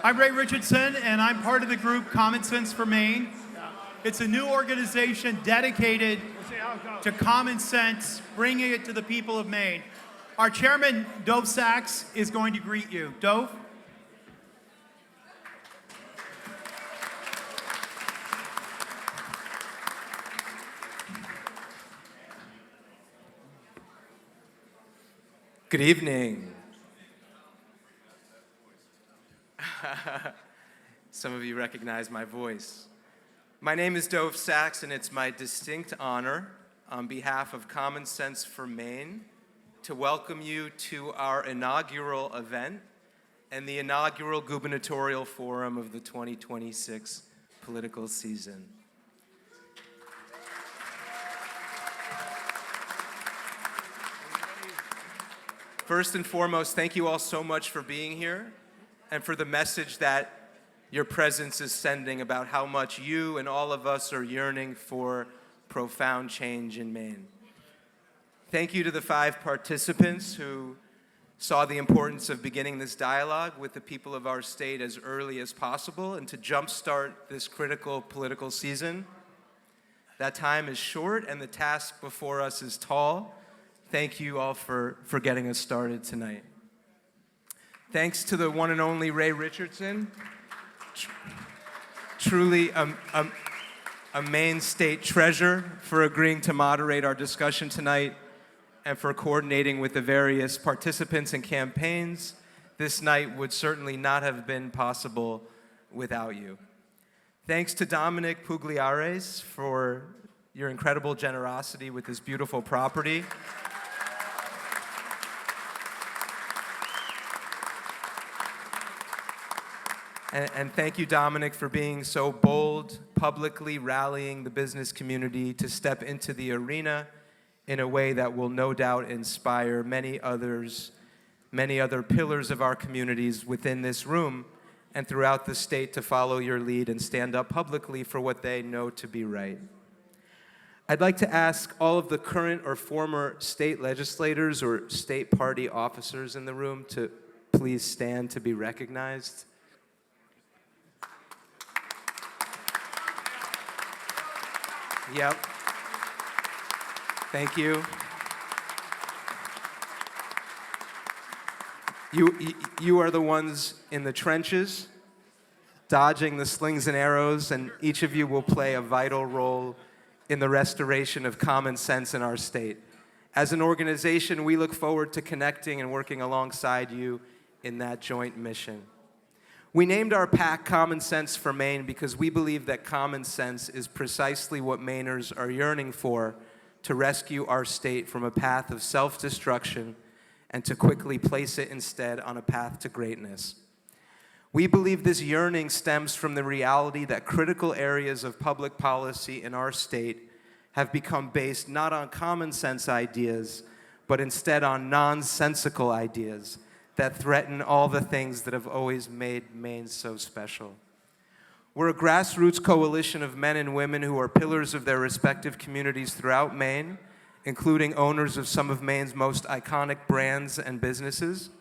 I'm Ray Richardson, and I'm part of the group Common Sense for Maine. It's a new organization dedicated to common sense, bringing it to the people of Maine. Our chairman, Dove Sachs, is going to greet you. Dove? Good evening. Some of you recognize my voice. My name is Dove Sachs, and it's my distinct honor on behalf of Common Sense for Maine to welcome you to our inaugural event and the inaugural Gubernatorial Forum of the 2026 political season. First and foremost, thank you all so much for being here and for the message that your presence is sending about how much you and all of us are yearning for profound change in Maine. Thank you to the 5 participants who saw the importance of beginning this dialogue with the people of our state as early as possible and to jumpstart this critical political season. That time is short and the task before us is tall. Thank you all for getting us started tonight. Thanks to the one and only Ray Richardson, truly a Maine state treasure, for agreeing to moderate our discussion tonight and for coordinating with the various participants and campaigns. This night would certainly not have been possible without you. Thanks to Dominic Pugliares for your incredible generosity with this beautiful property. And thank you, Dominic, for being so bold, publicly rallying the business community to step into the arena in a way that will no doubt inspire many other pillars of our communities within this room and throughout the state to follow your lead and stand up publicly for what they know to be right. I'd like to ask all of the current or former state legislators or state party officers in the room to please stand to be recognized. Yep. Thank you. You are the ones in the trenches, dodging the slings and arrows, and each of you will play a vital role in the restoration of common sense in our state. As an organization, we look forward to connecting and working alongside you in that joint mission. We named our PAC Common Sense for Maine because we believe that common sense is precisely what Mainers are yearning for to rescue our state from a path of self-destruction and to quickly place it instead on a path to greatness. We believe this yearning stems from the reality that critical areas of public policy in our state have become based not on common sense ideas, but instead on nonsensical ideas that threaten all the things that have always made Maine so special. We're a grassroots coalition of men and women who are pillars of their respective communities throughout Maine, including owners of some of Maine's most iconic brands and businesses,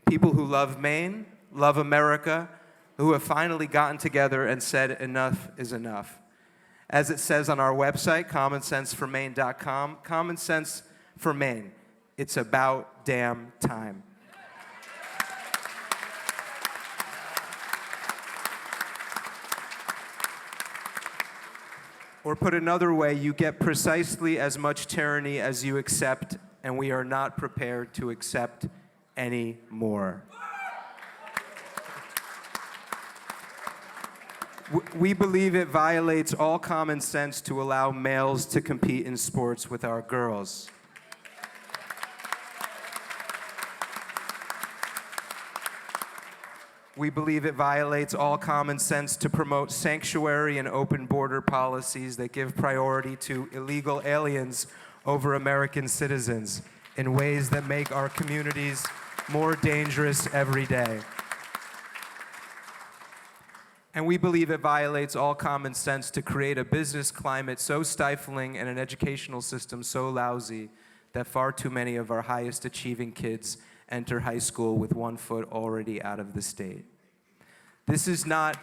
people who love Maine, love America, who have finally gotten together and said enough is enough. As it says on our website, commonsenseformaine.com, Common Sense for Maine. It's about damn time. Or put another way, you get precisely as much tyranny as you accept, and we are not prepared to accept any more. We believe it violates all common sense to allow males to compete in sports with our girls. We believe it violates all common sense to promote sanctuary and open border policies that give priority to illegal aliens over American citizens in ways that make our communities more dangerous every day. And we believe it violates all common sense to create a business climate so stifling and an educational system so lousy that far too many of our highest achieving kids enter high school with one foot already out of the state. This is not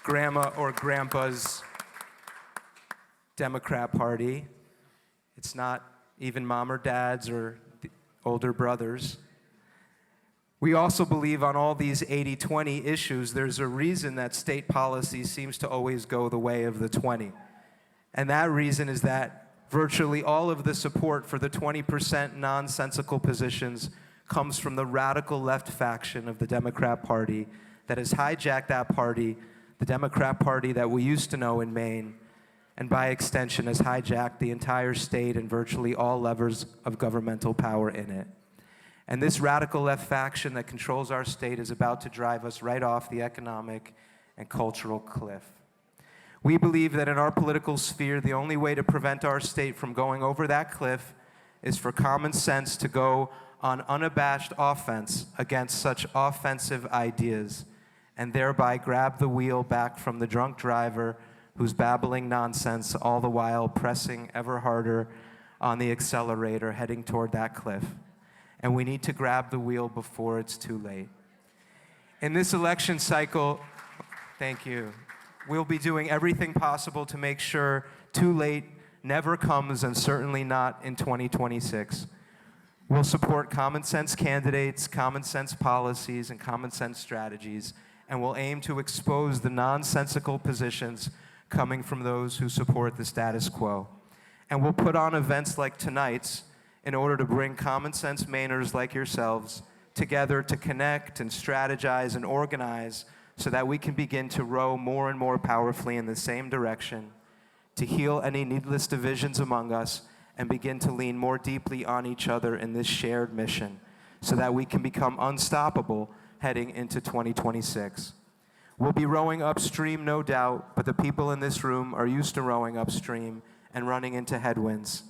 grandma or grandpa's Democrat Party. It's not even mom or dad's or the older brothers. We also believe on all these 80-20 issues, there's a reason that state policy seems to always go the way of the 20. And that reason is that virtually all of the support for the 20% nonsensical positions comes from the radical left faction of the Democrat Party that has hijacked that party, the Democrat Party that we used to know in Maine, and by extension has hijacked the entire state and virtually all levers of governmental power in it. And this radical left faction that controls our state is about to drive us right off the economic and cultural cliff. We believe that in our political sphere, the only way to prevent our state from going over that cliff is for common sense to go on unabashed offense against such offensive ideas, and thereby grab the wheel back from the drunk driver who's babbling nonsense, all the while pressing ever harder on the accelerator heading toward that cliff. And we need to grab the wheel before it's too late. In this election cycle, thank you, we'll be doing everything possible to make sure too late never comes, and certainly not in 2026. We'll support common sense candidates, common sense policies, and common sense strategies, and we'll aim to expose the nonsensical positions coming from those who support the status quo. And we'll put on events like tonight's in order to bring common sense Mainers like yourselves together to connect and strategize and organize so that we can begin to row more and more powerfully in the same direction, to heal any needless divisions among us, and begin to lean more deeply on each other in this shared mission so that we can become unstoppable heading into 2026. We'll be rowing upstream, no doubt, but the people in this room are used to rowing upstream and running into headwinds.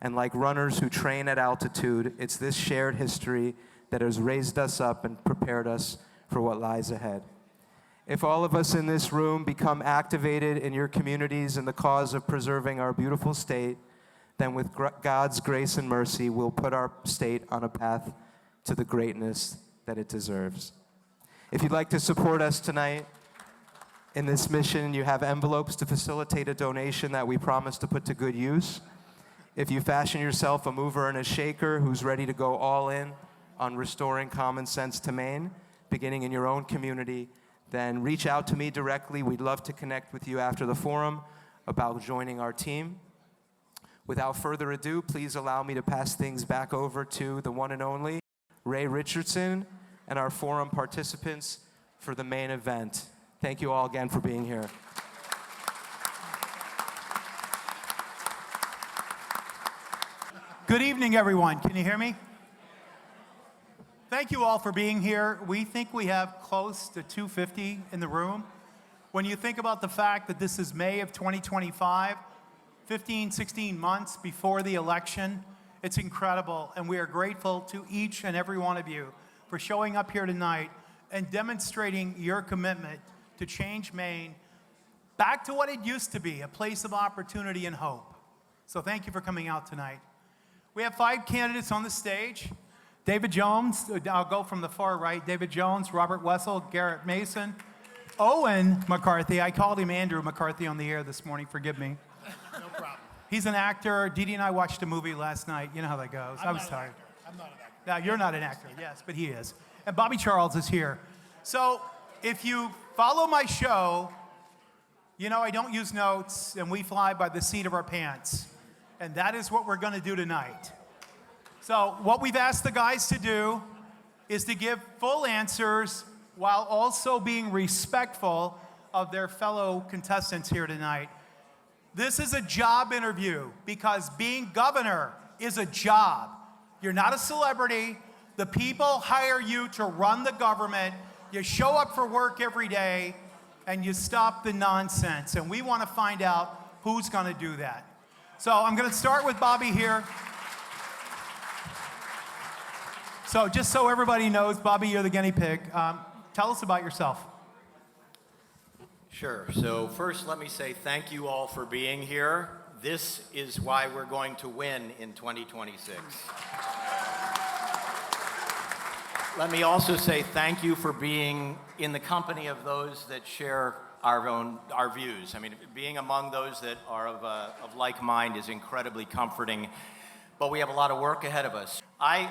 And like runners who train at altitude, it's this shared history that has raised us up and prepared us for what lies ahead. If all of us in this room become activated in your communities in the cause of preserving our beautiful state, then with God's grace and mercy, we'll put our state on a path to the greatness that it deserves. If you'd like to support us tonight in this mission, you have envelopes to facilitate a donation that we promise to put to good use. If you fashion yourself a mover and a shaker who's ready to go all in on restoring common sense to Maine, beginning in your own community, then reach out to me directly. We'd love to connect with you after the forum about joining our team. Without further ado, please allow me to pass things back over to the one and only Ray Richardson and our forum participants for the main event. Thank you all again for being here. Good evening, everyone. Can you hear me? Thank you all for being here. We think we have close to 250 in the room. When you think about the fact that this is May of 2025, 15, 16 months before the election, it's incredible. And we are grateful to each and every one of you for showing up here tonight and demonstrating your commitment to change Maine back to what it used to be, a place of opportunity and hope. So thank you for coming out tonight. We have 5 candidates on the stage. David Jones, I'll go from the far right. David Jones, Robert Wessel, Garrett Mason, Owen McCarthy. I called him Andrew McCarthy on the air this morning, forgive me. No problem. He's an actor. Dee Dee and I watched a movie last night. You know how that goes. I was tired. I'm not an actor. Now, you're not an actor, yes, but he is. And Bobby Charles is here. So if you follow my show, you know I don't use notes, and we fly by the seat of our pants. And that is what we're going to do tonight. So what we've asked the guys to do is to give full answers while also being respectful of their fellow contestants here tonight. This is a job interview because being governor is a job. You're not a celebrity. The people hire you to run the government. You show up for work every day and you stop the nonsense. And we want to find out who's going to do that. So I'm going to start with Bobby here. So just so everybody knows, Bobby, you're the guinea pig. Tell us about yourself. Sure. So first, let me say thank you all for being here. This is why we're going to win in 2026. Let me also say thank you for being in the company of those that share our views. I mean, being among those that are of like mind is incredibly comforting, but we have a lot of work ahead of us. I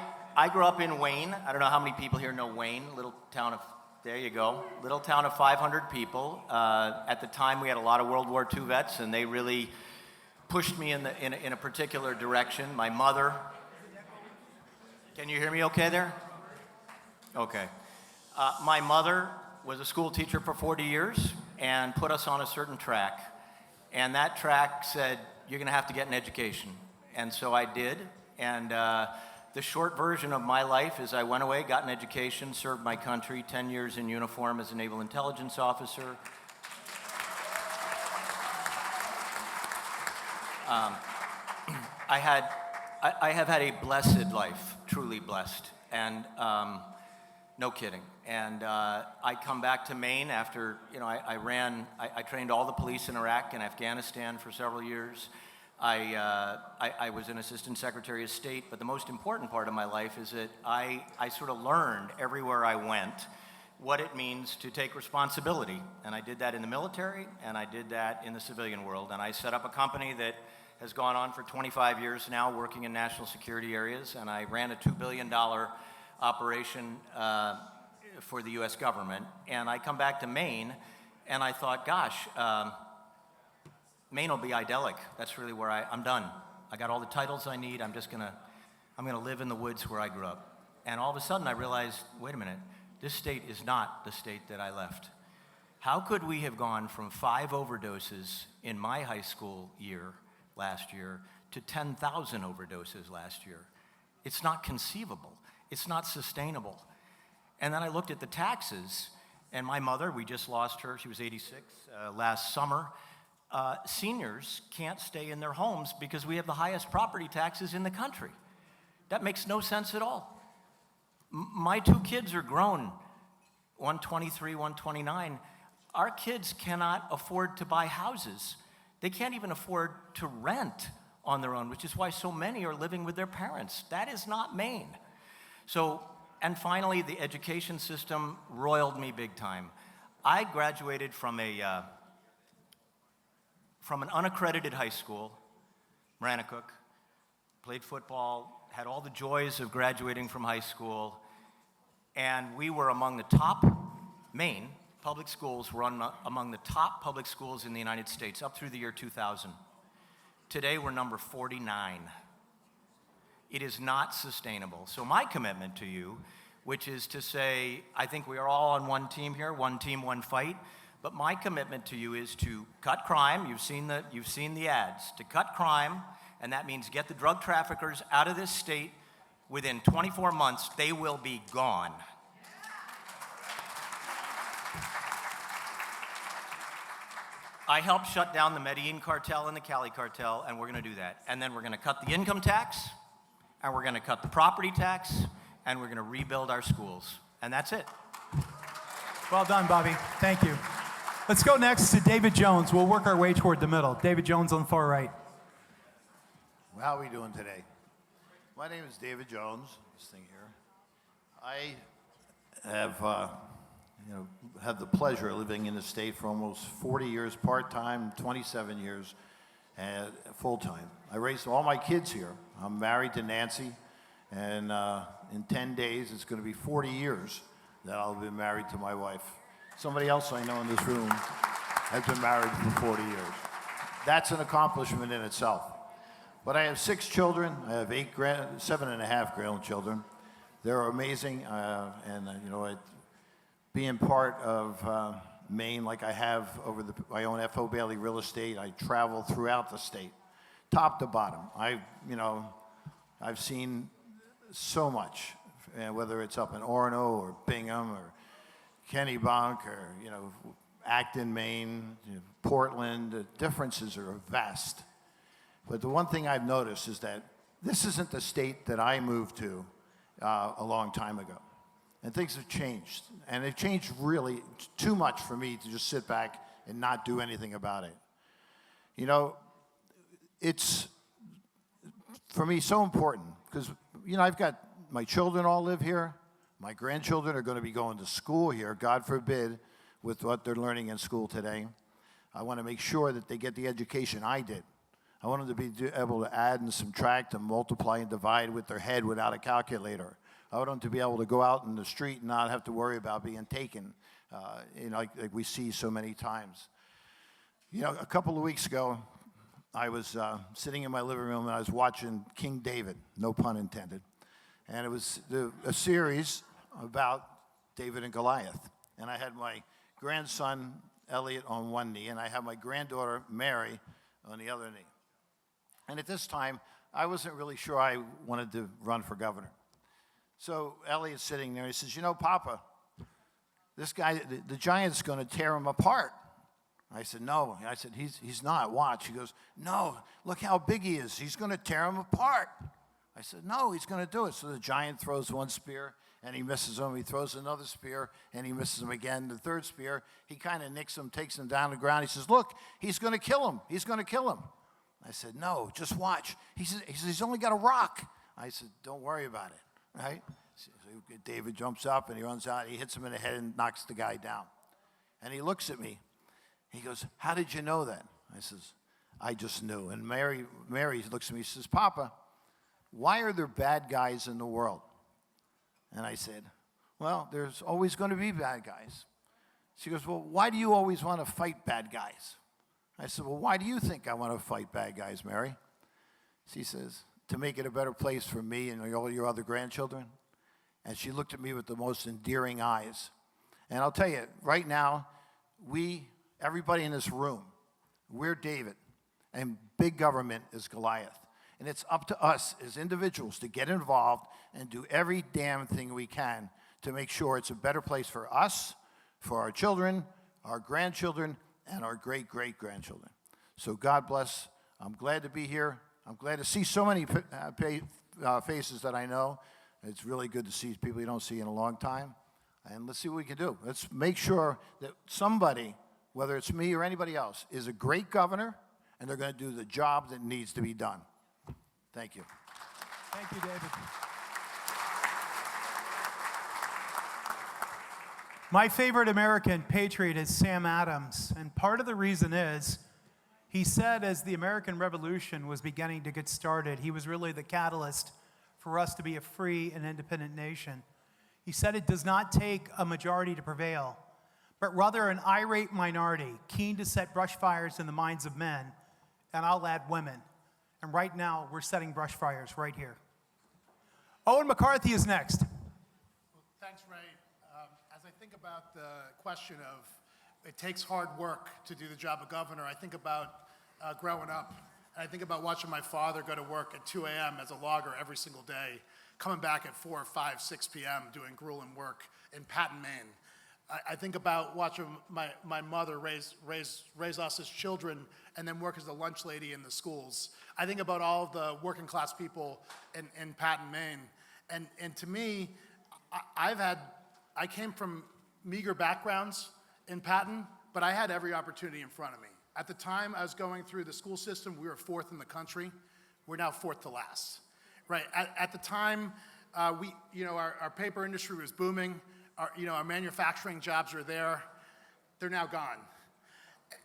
grew up in Wayne. I don't know how many people here know Wayne, little town of, there you go, little town of 500 people. At the time, we had a lot of World War II vets, and they really pushed me in a particular direction. My mother, can you hear me okay there? Okay. My mother was a school teacher for 40 years and put us on a certain track. And that track said, you're going to have to get an education. And so I did. And the short version of my life is I went away, got an education, served my country, 10 years in uniform as a naval intelligence officer. I have had a blessed life, truly blessed. And no kidding. And I come back to Maine after, I trained all the police in Iraq and Afghanistan for several years. I was an assistant secretary of state, but the most important part of my life is that I sort of learned everywhere I went what it means to take responsibility. And I did that in the military, and I did that in the civilian world. And I set up a company that has gone on for 25 years now, working in national security areas, and I ran a $2 billion operation for the U.S. government. And I come back to Maine, and I thought, gosh, Maine will be idyllic. That's really where I'm done. I got all the titles I need. I'm gonna live in the woods where I grew up. And all of a sudden I realized, wait a minute, this state is not the state that I left. How could we have gone from 5 overdoses in my high school year last year to 10,000 overdoses last year? It's not conceivable. It's not sustainable. And then I looked at the taxes, and my mother, we just lost her, she was 86 last summer. Seniors can't stay in their homes because we have the highest property taxes in the country. That makes no sense at all. My 2 kids are grown, one 23, one 29. Our kids cannot afford to buy houses. They can't even afford to rent on their own, which is why so many are living with their parents. That is not Maine. So, and finally, the education system roiled me big time. I graduated from an unaccredited high school, Maranacook, played football, had all the joys of graduating from high school, and we were among the top, Maine public schools were among the top public schools in the United States up through the year 2000. Today, we're number 49. It is not sustainable. So my commitment to you, which is to say, I think we are all on one team here, one team, one fight, but my commitment to you is to cut crime. You've seen the ads. To cut crime, and that means get the drug traffickers out of this state. Within 24 months, they will be gone. I helped shut down the Medellin cartel and the Cali cartel, and we're going to do that. And then we're going to cut the income tax, and we're going to cut the property tax, and we're going to rebuild our schools. And that's it. Well done, Bobby. Thank you. Let's go next to David Jones. We'll work our way toward the middle. David Jones on the far right. Well, how are we doing today? My name is David Jones. This thing here. I have, had the pleasure of living in the state for almost 40 years part-time, 27 years full-time. I raised all my kids here. I'm married to Nancy, and in 10 days, it's going to be 40 years that I'll be married to my wife. Somebody else I know in this room has been married for 40 years. That's an accomplishment in itself. But I have 6 children. I have 7.5 grandchildren. They're amazing, being part of Maine, like I have I own F.O. Bailey Real Estate. I travel throughout the state, top to bottom. I've seen so much, whether it's up in Orono or Bingham or Kennebunk or Acton, Maine, Portland. The differences are vast. But the one thing I've noticed is that this isn't the state that I moved to a long time ago. And things have changed. And they've changed really too much for me to just sit back and not do anything about it. It's, for me, so important because, I've got my children all live here. My grandchildren are going to be going to school here, God forbid, with what they're learning in school today. I want to make sure that they get the education I did. I want them to be able to add and subtract and multiply and divide with their head without a calculator. I want them to be able to go out in the street and not have to worry about being taken, like we see so many times. You know, a couple of weeks ago, I was sitting in my living room and I was watching King David, no pun intended. And it was a series about David and Goliath. And I had my grandson, Elliot, on one knee, and I had my granddaughter, Mary, on the other knee. And at this time, I wasn't really sure I wanted to run for governor. So Elliot's sitting there, and he says, you know, Papa, this guy, the giant's going to tear him apart. I said, no. I said, he's not. Watch. He goes, no, look how big he is. He's going to tear him apart. I said, no, he's going to do it. So the giant throws one spear, and he misses him. He throws another spear, and he misses him again. The third spear, he kind of nicks him, takes him down to the ground. He says, look, he's going to kill him. He's going to kill him. I said, no, just watch. He says, he's only got a rock. I said, don't worry about it, right? So David jumps up, and he runs out. He hits him in the head and knocks the guy down. And he looks at me. He goes, how did you know that? I says, I just knew. And Mary looks at me. She says, Papa, why are there bad guys in the world? And I said, well, there's always going to be bad guys. She goes, well, why do you always want to fight bad guys? I said, well, why do you think I want to fight bad guys, Mary? She says, to make it a better place for me and all your other grandchildren. And she looked at me with the most endearing eyes. And I'll tell you, right now, everybody in this room, we're David, and big government is Goliath. And it's up to us as individuals to get involved and do every damn thing we can to make sure it's a better place for us, for our children, our grandchildren, and our great-great-grandchildren. So God bless. I'm glad to be here. I'm glad to see so many faces that I know. It's really good to see people you don't see in a long time. And let's see what we can do. Let's make sure that somebody, whether it's me or anybody else, is a great governor, and they're going to do the job that needs to be done. Thank you. Thank you, David. My favorite American patriot is Sam Adams, and part of the reason is he said as the American Revolution was beginning to get started, he was really the catalyst for us to be a free and independent nation. He said it does not take a majority to prevail, but rather an irate minority keen to set brush fires in the minds of men, and I'll add women. And right now, we're setting brush fires right here. Owen McCarthy is next. Well, thanks, Ray. As I think about the question of it takes hard work to do the job of governor, I think about growing up. And I think about watching my father go to work at 2 a.m. as a logger every single day, coming back at 4, 5, 6 p.m. doing grueling work in Patten, Maine. I think about watching my mother raise us as children and then work as the lunch lady in the schools. I think about all of the working class people in Patten, Maine. And to me, I came from meager backgrounds in Patten, but I had every opportunity in front of me. At the time I was going through the school system, we were 4th in the country. We're now 4th to last. Right, at the time, our paper industry was booming. Our manufacturing jobs are there. They're now gone.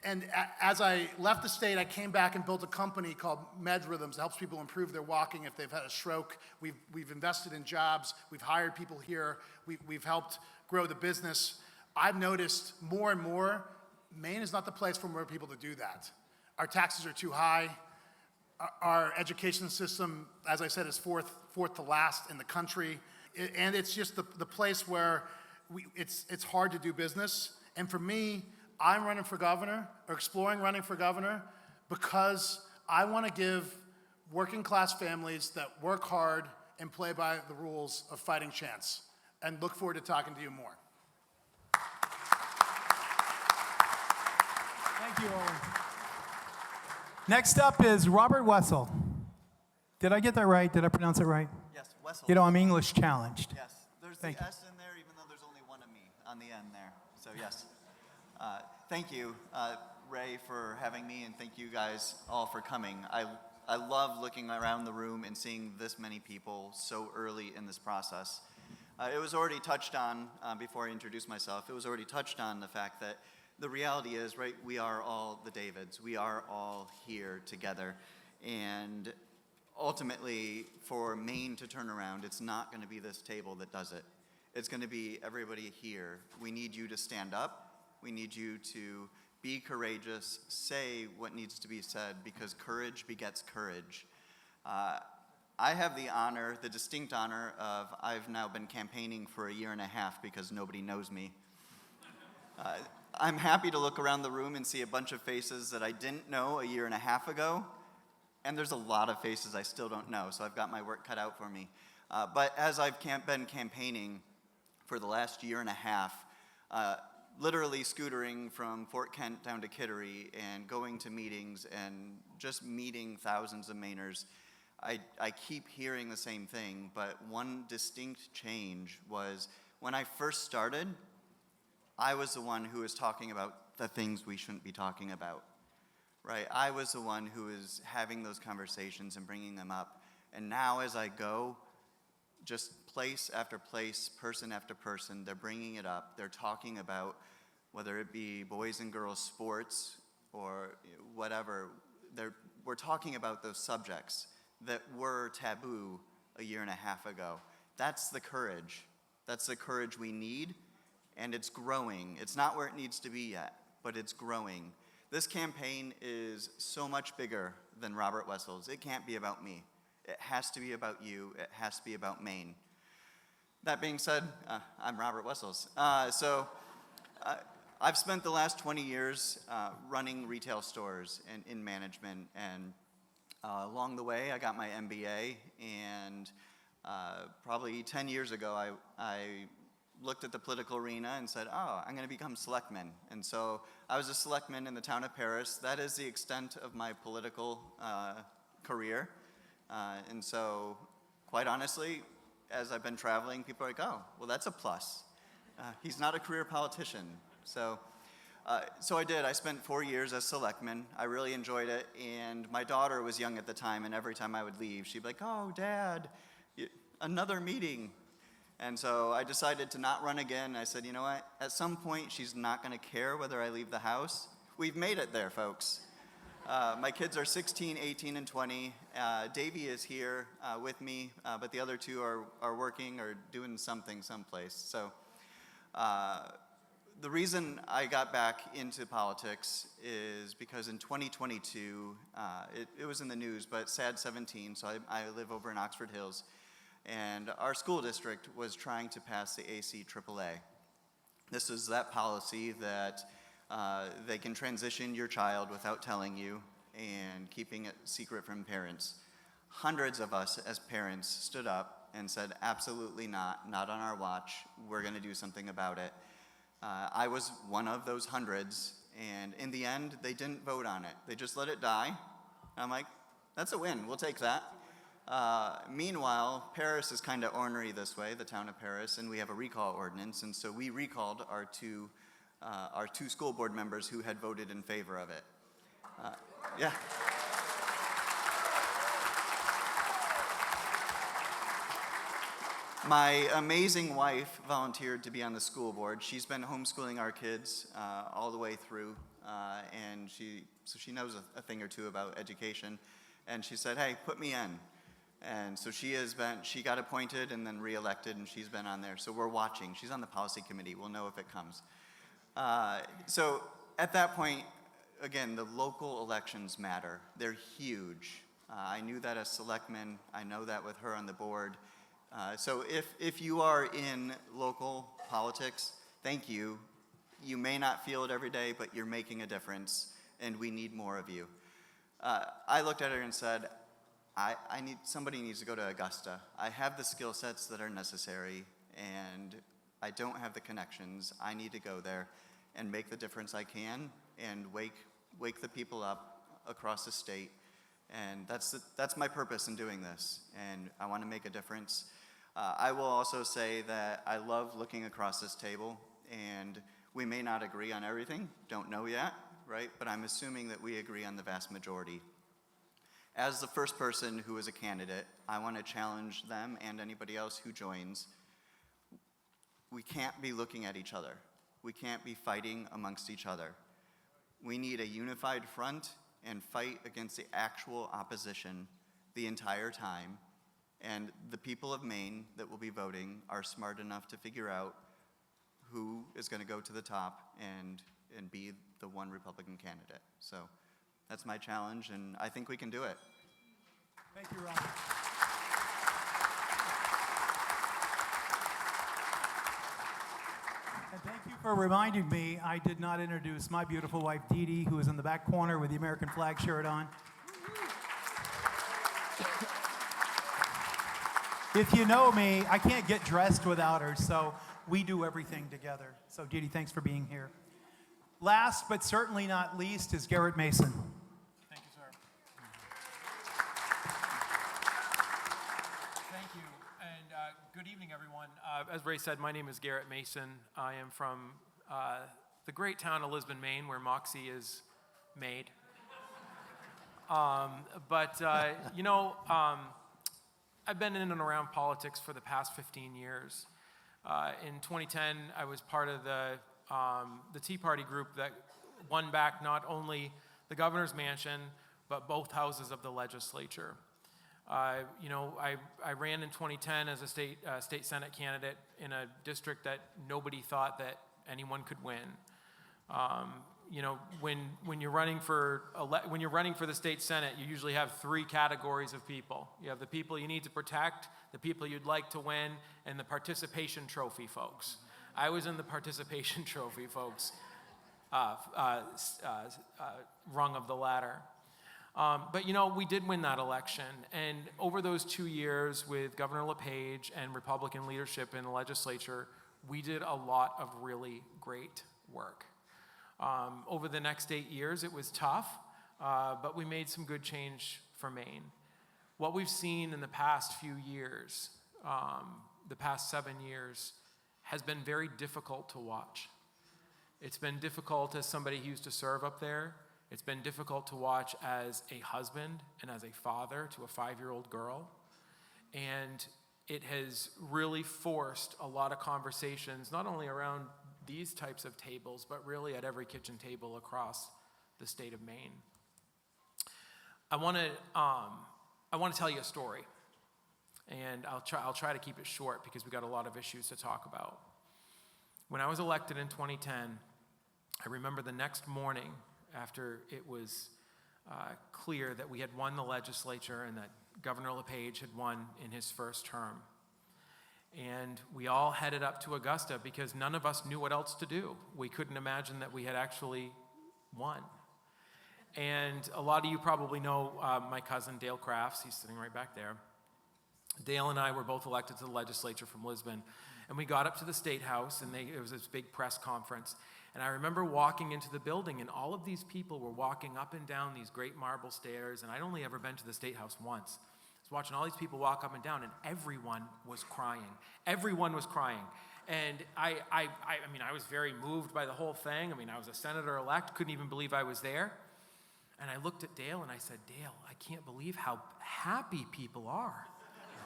And as I left the state, I came back and built a company called Med Rhythms that helps people improve their walking if they've had a stroke. We've invested in jobs. We've hired people here. We've helped grow the business. I've noticed more and more, Maine is not the place for more people to do that. Our taxes are too high. Our education system, as I said, is fourth to last in the country. And it's just the place where it's hard to do business. And for me, I'm running for governor, or exploring running for governor, because I want to give working class families that work hard and play by the rules a fighting chance. And look forward to talking to you more. Thank you, Owen. Next up is Robert Wessel. Did I get that right? Did I pronounce it right? Yes, Wessel. You know, I'm English challenged. Yes, there's Thank the you. S in there, even though there's only one of me on the end there. So yes, thank you, Ray, for having me, and thank you guys all for coming. I love looking around the room and seeing this many people so early in this process. It was already touched on before I introduced myself. It was already touched on the fact that the reality is, right, we are all the Davids. We are all here together. And ultimately, for Maine to turn around, it's not going to be this table that does it. It's going to be everybody here. We need you to stand up. We need you to be courageous, say what needs to be said, because courage begets courage. I have the honor, the distinct honor of I've now been campaigning for a year and a half because nobody knows me. I'm happy to look around the room and see a bunch of faces that I didn't know a year and a half ago, and there's a lot of faces I still don't know, so I've got my work cut out for me. But as I've been campaigning for the last year and a half, literally scootering from Fort Kent down to Kittery and going to meetings and just meeting thousands of Mainers, I keep hearing the same thing, but one distinct change was when I first started, I was the one who was talking about the things we shouldn't be talking about, right? I was the one who was having those conversations and bringing them up. And now as I go, just place after place, person after person, they're bringing it up. They're talking about whether it be boys and girls sports or whatever. We're talking about those subjects that were taboo a year and a half ago. That's the courage. That's the courage we need, and it's growing. It's not where it needs to be yet, but it's growing. This campaign is so much bigger than Robert Wessels. It can't be about me. It has to be about you. It has to be about Maine. That being said, I'm Robert Wessels. I've spent the last 20 years running retail stores and in management, and along the way, I got my MBA, and probably 10 years ago, I looked at the political arena and said, oh, I'm going to become selectman. And so I was a selectman in the town of Paris. That is the extent of my political career. And so, quite honestly, as I've been traveling, people are like, oh, well, that's a plus. He's not a career politician. So I did. I spent 4 years as selectman. I really enjoyed it. And my daughter was young at the time, and every time I would leave, she'd be like, oh, Dad, another meeting. And so I decided to not run again. I said, you know what? At some point, she's not going to care whether I leave the house. We've made it there, folks. My kids are 16, 18, and 20. Davey is here with me, but the other two are working or doing something someplace. So the reason I got back into politics is because in 2022, it was in the news, but SAD 17, so I live over in Oxford Hills, and our school district was trying to pass the ACAAA. This is that policy that they can transition your child without telling you and keeping it secret from parents. Hundreds of us as parents stood up and said, absolutely not on our watch, we're gonna do something about it. I was one of those hundreds, and in the end, they didn't vote on it. They just let it die. I'm like, that's a win, we'll take that. Meanwhile, Paris is kind of ornery this way, the town of Paris, and we have a recall ordinance, and so we recalled our two school board members who had voted in favor of it. Yeah. My amazing wife volunteered to be on the school board. She's been homeschooling our kids all the way through, and she knows a thing or two about education. And she said, "Hey, put me in." And so she got appointed and then reelected, and she's been on there. So we're watching. She's on the policy committee. We'll know if it comes. So at that point, again, the local elections matter. They're huge. I knew that as selectman. I know that with her on the board. So if you are in local politics, thank you. You may not feel it every day, but you're making a difference, and we need more of you. I looked at her and said, somebody needs to go to Augusta. I have the skill sets that are necessary, and I don't have the connections. I need to go there and make the difference I can and wake the people up across the state. And that's my purpose in doing this, and I want to make a difference. I will also say that I love looking across this table, and we may not agree on everything, don't know yet, right? But I'm assuming that we agree on the vast majority. As the first person who is a candidate, I want to challenge them and anybody else who joins. we can't be looking at each other. We can't be fighting amongst each other. We need a unified front and fight against the actual opposition the entire time. And the people of Maine that will be voting are smart enough to figure out who is going to go to the top and be the one Republican candidate. So that's my challenge, and I think we can do it. Thank you, Robert. And thank you for reminding me I did not introduce my beautiful wife, Dee Dee, who is in the back corner with the American flag shirt on. If you know me, I can't get dressed without her, so we do everything together. So, Dee Dee, thanks for being here. Last but certainly not least is Garrett Mason. Thank you, sir. Thank you, and good evening, everyone. As Ray said, my name is Garrett Mason. I am from the great town of Lisbon, Maine, where Moxie is made. I've been in and around politics for the past 15 years. In 2010, I was part of the Tea Party group that won back not only the governor's mansion, but both houses of the legislature. I ran in 2010 as a state Senate candidate in a district that nobody thought that anyone could win. When you're running for the state Senate, you usually have three categories of people. You have the people you need to protect, the people you'd like to win, and the participation trophy folks. I was in the participation trophy folks rung of the ladder. We did win that election, and over those 2 years with Governor LePage and Republican leadership in the legislature, we did a lot of really great work. Over the next 8 years, it was tough, but we made some good change for Maine. What we've seen in the past few years, the past 7 years, has been very difficult to watch. It's been difficult as somebody who used to serve up there. It's been difficult to watch as a husband and as a father to a 5-year-old girl. And it has really forced a lot of conversations, not only around these types of tables, but really at every kitchen table across the state of Maine. I want to tell you a story, and I'll try to keep it short because we've got a lot of issues to talk about. When I was elected in 2010, I remember the next morning after it was clear that we had won the legislature and that Governor LePage had won in his first term. And we all headed up to Augusta because none of us knew what else to do. We couldn't imagine that we had actually won. And a lot of you probably know my cousin Dale Crafts. He's sitting right back there. Dale and I were both elected to the legislature from Lisbon. And we got up to the State House, and it was this big press conference. And I remember walking into the building, and all of these people were walking up and down these great marble stairs. And I'd only ever been to the State House once. I was watching all these people walk up and down, and everyone was crying. Everyone was crying. And I was very moved by the whole thing. I was a senator-elect, couldn't even believe I was there. And I looked at Dale, and I said, Dale, I can't believe how happy people are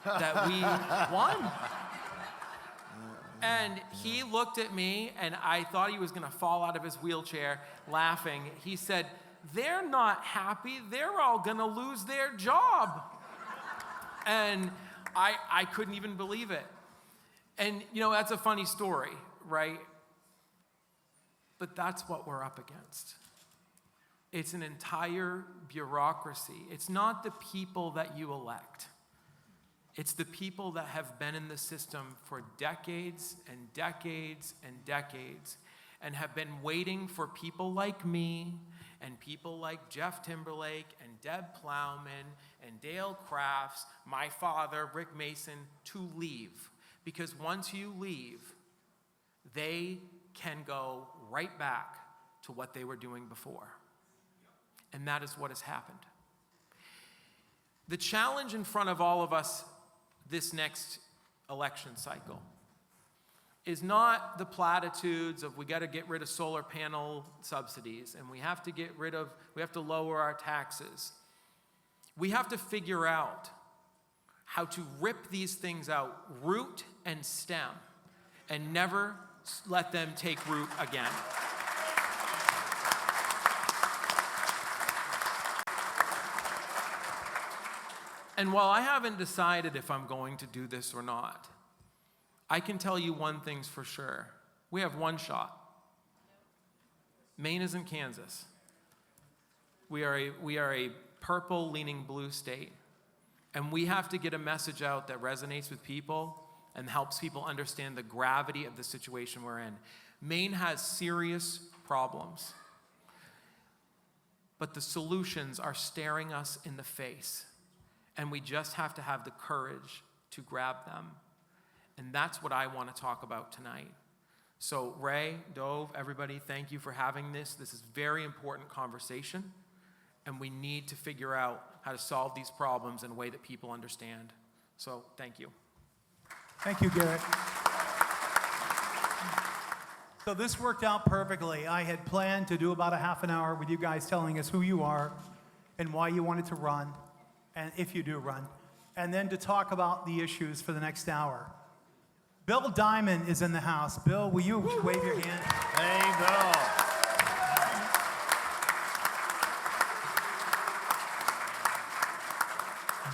that we won. And he looked at me, and I thought he was going to fall out of his wheelchair laughing. He said, they're not happy. They're all going to lose their job. And I couldn't even believe it. And, that's a funny story, right? But that's what we're up against. It's an entire bureaucracy. It's not the people that you elect. It's the people that have been in the system for decades and decades and decades and have been waiting for people like me and people like Jeff Timberlake and Deb Plowman and Dale Crafts, my father, Rick Mason, to leave. Because once you leave, they can go right back to what they were doing before. And that is what has happened. The challenge in front of all of us this next election cycle is not the platitudes of we got to get rid of solar panel subsidies and we have to lower our taxes. We have to figure out how to rip these things out, root and stem, and never let them take root again. And while I haven't decided if I'm going to do this or not, I can tell you one thing's for sure. We have one shot. Maine isn't Kansas. We are a purple-leaning blue state. And we have to get a message out that resonates with people and helps people understand the gravity of the situation we're in. Maine has serious problems, but the solutions are staring us in the face. And we just have to have the courage to grab them. And that's what I want to talk about tonight. So Ray, Dove, everybody, thank you for having this. This is very important conversation. And we need to figure out how to solve these problems in a way that people understand. So thank you. Thank you, Garrett. So this worked out perfectly. I had planned to do about a half an hour with you guys telling us who you are and why you wanted to run, and if you do run, and then to talk about the issues for the next hour. Bill Diamond is in the house. Bill, will you wave your hand? Hey, Bill.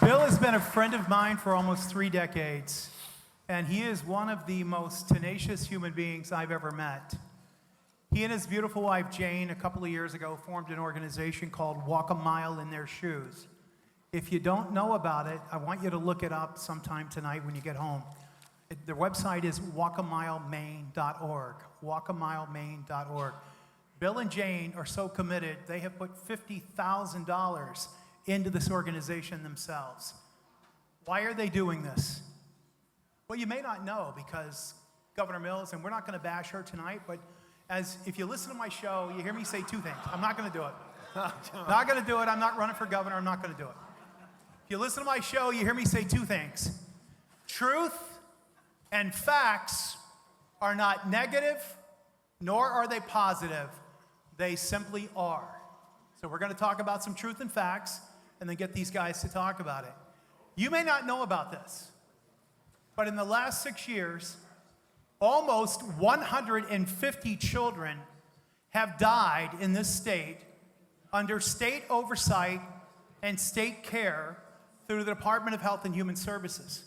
Bill has been a friend of mine for almost 3 decades, and he is one of the most tenacious human beings I've ever met. He and his beautiful wife, Jane, a couple of years ago, formed an organization called Walk a Mile in Their Shoes. If you don't know about it, I want you to look it up sometime tonight when you get home. Their website is walkamilemaine.org, walkamilemaine.org. Bill and Jane are so committed, they have put $50,000 into this organization themselves. Why are they doing this? Well, you may not know because Governor Mills, and we're not going to bash her tonight, but if you listen to my show, you hear me say 2 things. I'm not going to do it. Not going to do it. I'm not running for governor. I'm not going to do it. If you listen to my show, you hear me say 2 things. Truth and facts are not negative, nor are they positive. They simply are. So we're going to talk about some truth and facts, and then get these guys to talk about it. You may not know about this, but in the last 6 years, almost 150 children have died in this state under state oversight and state care through the Department of Health and Human Services.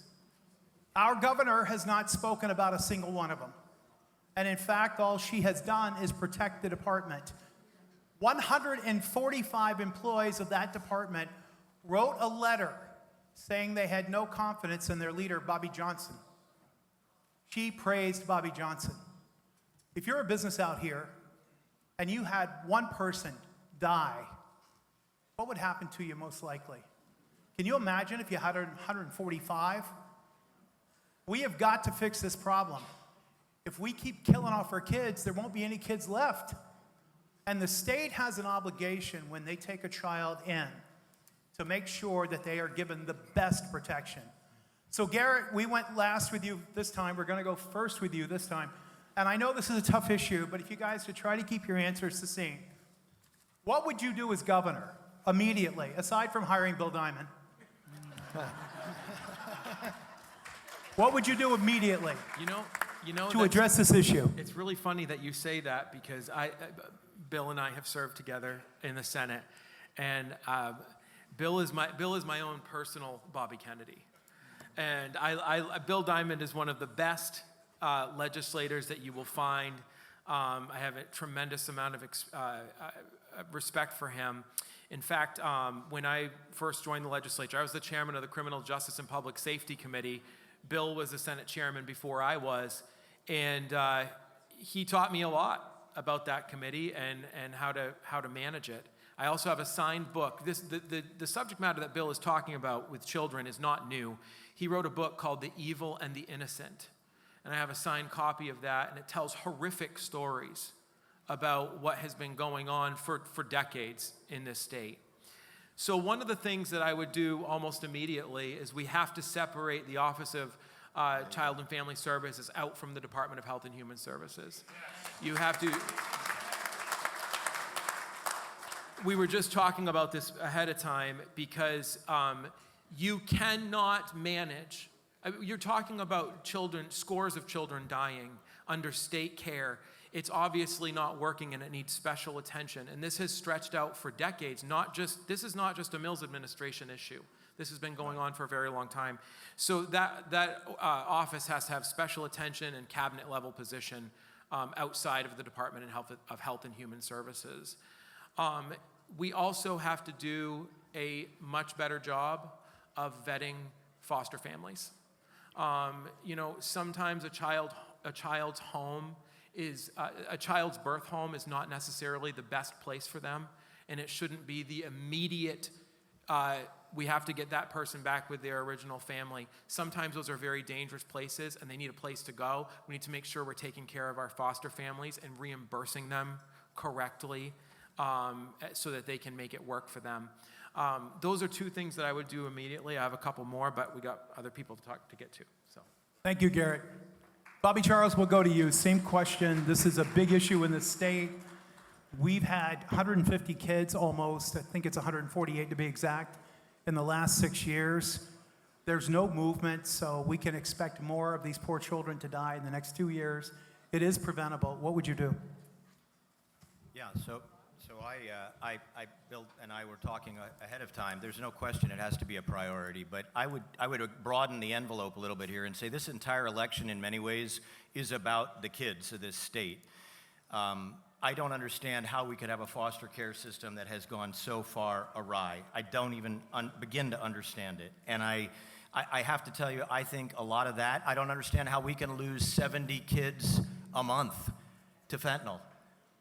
Our governor has not spoken about a single one of them. And in fact, all she has done is protect the department. 145 employees of that department wrote a letter saying they had no confidence in their leader, Bobby Johnson. She praised Bobby Johnson. If you're a business out here and you had one person die, what would happen to you most likely? Can you imagine if you had 145? We have got to fix this problem. If we keep killing off our kids, there won't be any kids left. And the state has an obligation when they take a child in to make sure that they are given the best protection. So Garrett, we went last with you this time. We're going to go first with you this time. And I know this is a tough issue, but if you guys could try to keep your answers succinct. What would you do as governor immediately, aside from hiring Bill Diamond? What would you do immediately to address this issue? It's really funny that you say that because Bill and I have served together in the Senate, and Bill is my own personal Bobby Kennedy, and Bill Diamond is one of the best legislators that you will find. I have a tremendous amount of respect for him. In fact, when I first joined the legislature, I was the chairman of the Criminal Justice and Public Safety Committee. Bill was the Senate chairman before I was, and he taught me a lot about that committee and how to manage it. I also have a signed book. The subject matter that Bill is talking about with children is not new. He wrote a book called The Evil and the Innocent, and I have a signed copy of that, and it tells horrific stories about what has been going on for decades in this state. So one of the things that I would do almost immediately is we have to separate the Office of Child and Family Services out from the Department of Health and Human Services. You have to. We were just talking about this ahead of time because you cannot manage You're talking about children, scores of children dying under state care. It's obviously not working and it needs special attention. And this has stretched out for decades. This is not just a Mills administration issue. This has been going on for a very long time. So that office has to have special attention and cabinet level position outside of the Department of Health and Human Services. We also have to do a much better job of vetting foster families. Sometimes a child's home is a child's birth home is not necessarily the best place for them, and it shouldn't be the immediate. We have to get that person back with their original family. Sometimes those are very dangerous places, and they need a place to go. We need to make sure we're taking care of our foster families and reimbursing them correctly, so that they can make it work for them. Those are two things that I would do immediately. I have a couple more, but we got other people to get to. So, Thank you, Garrett. Bobby Charles, we'll go to you. Same question. This is a big issue in the state. We've had 150 kids almost, I think it's 148 to be exact, in the last 6 years. There's no movement, so we can expect more of these poor children to die in the next 2 years. It is preventable. What would you do? Yeah, so Bill and I were talking ahead of time. There's no question it has to be a priority, but I would broaden the envelope a little bit here and say this entire election in many ways is about the kids of this state. I don't understand how we could have a foster care system that has gone so far awry. I don't even begin to understand it. And I have to tell you, I think a lot of that, I don't understand how we can lose 70 kids a month to fentanyl.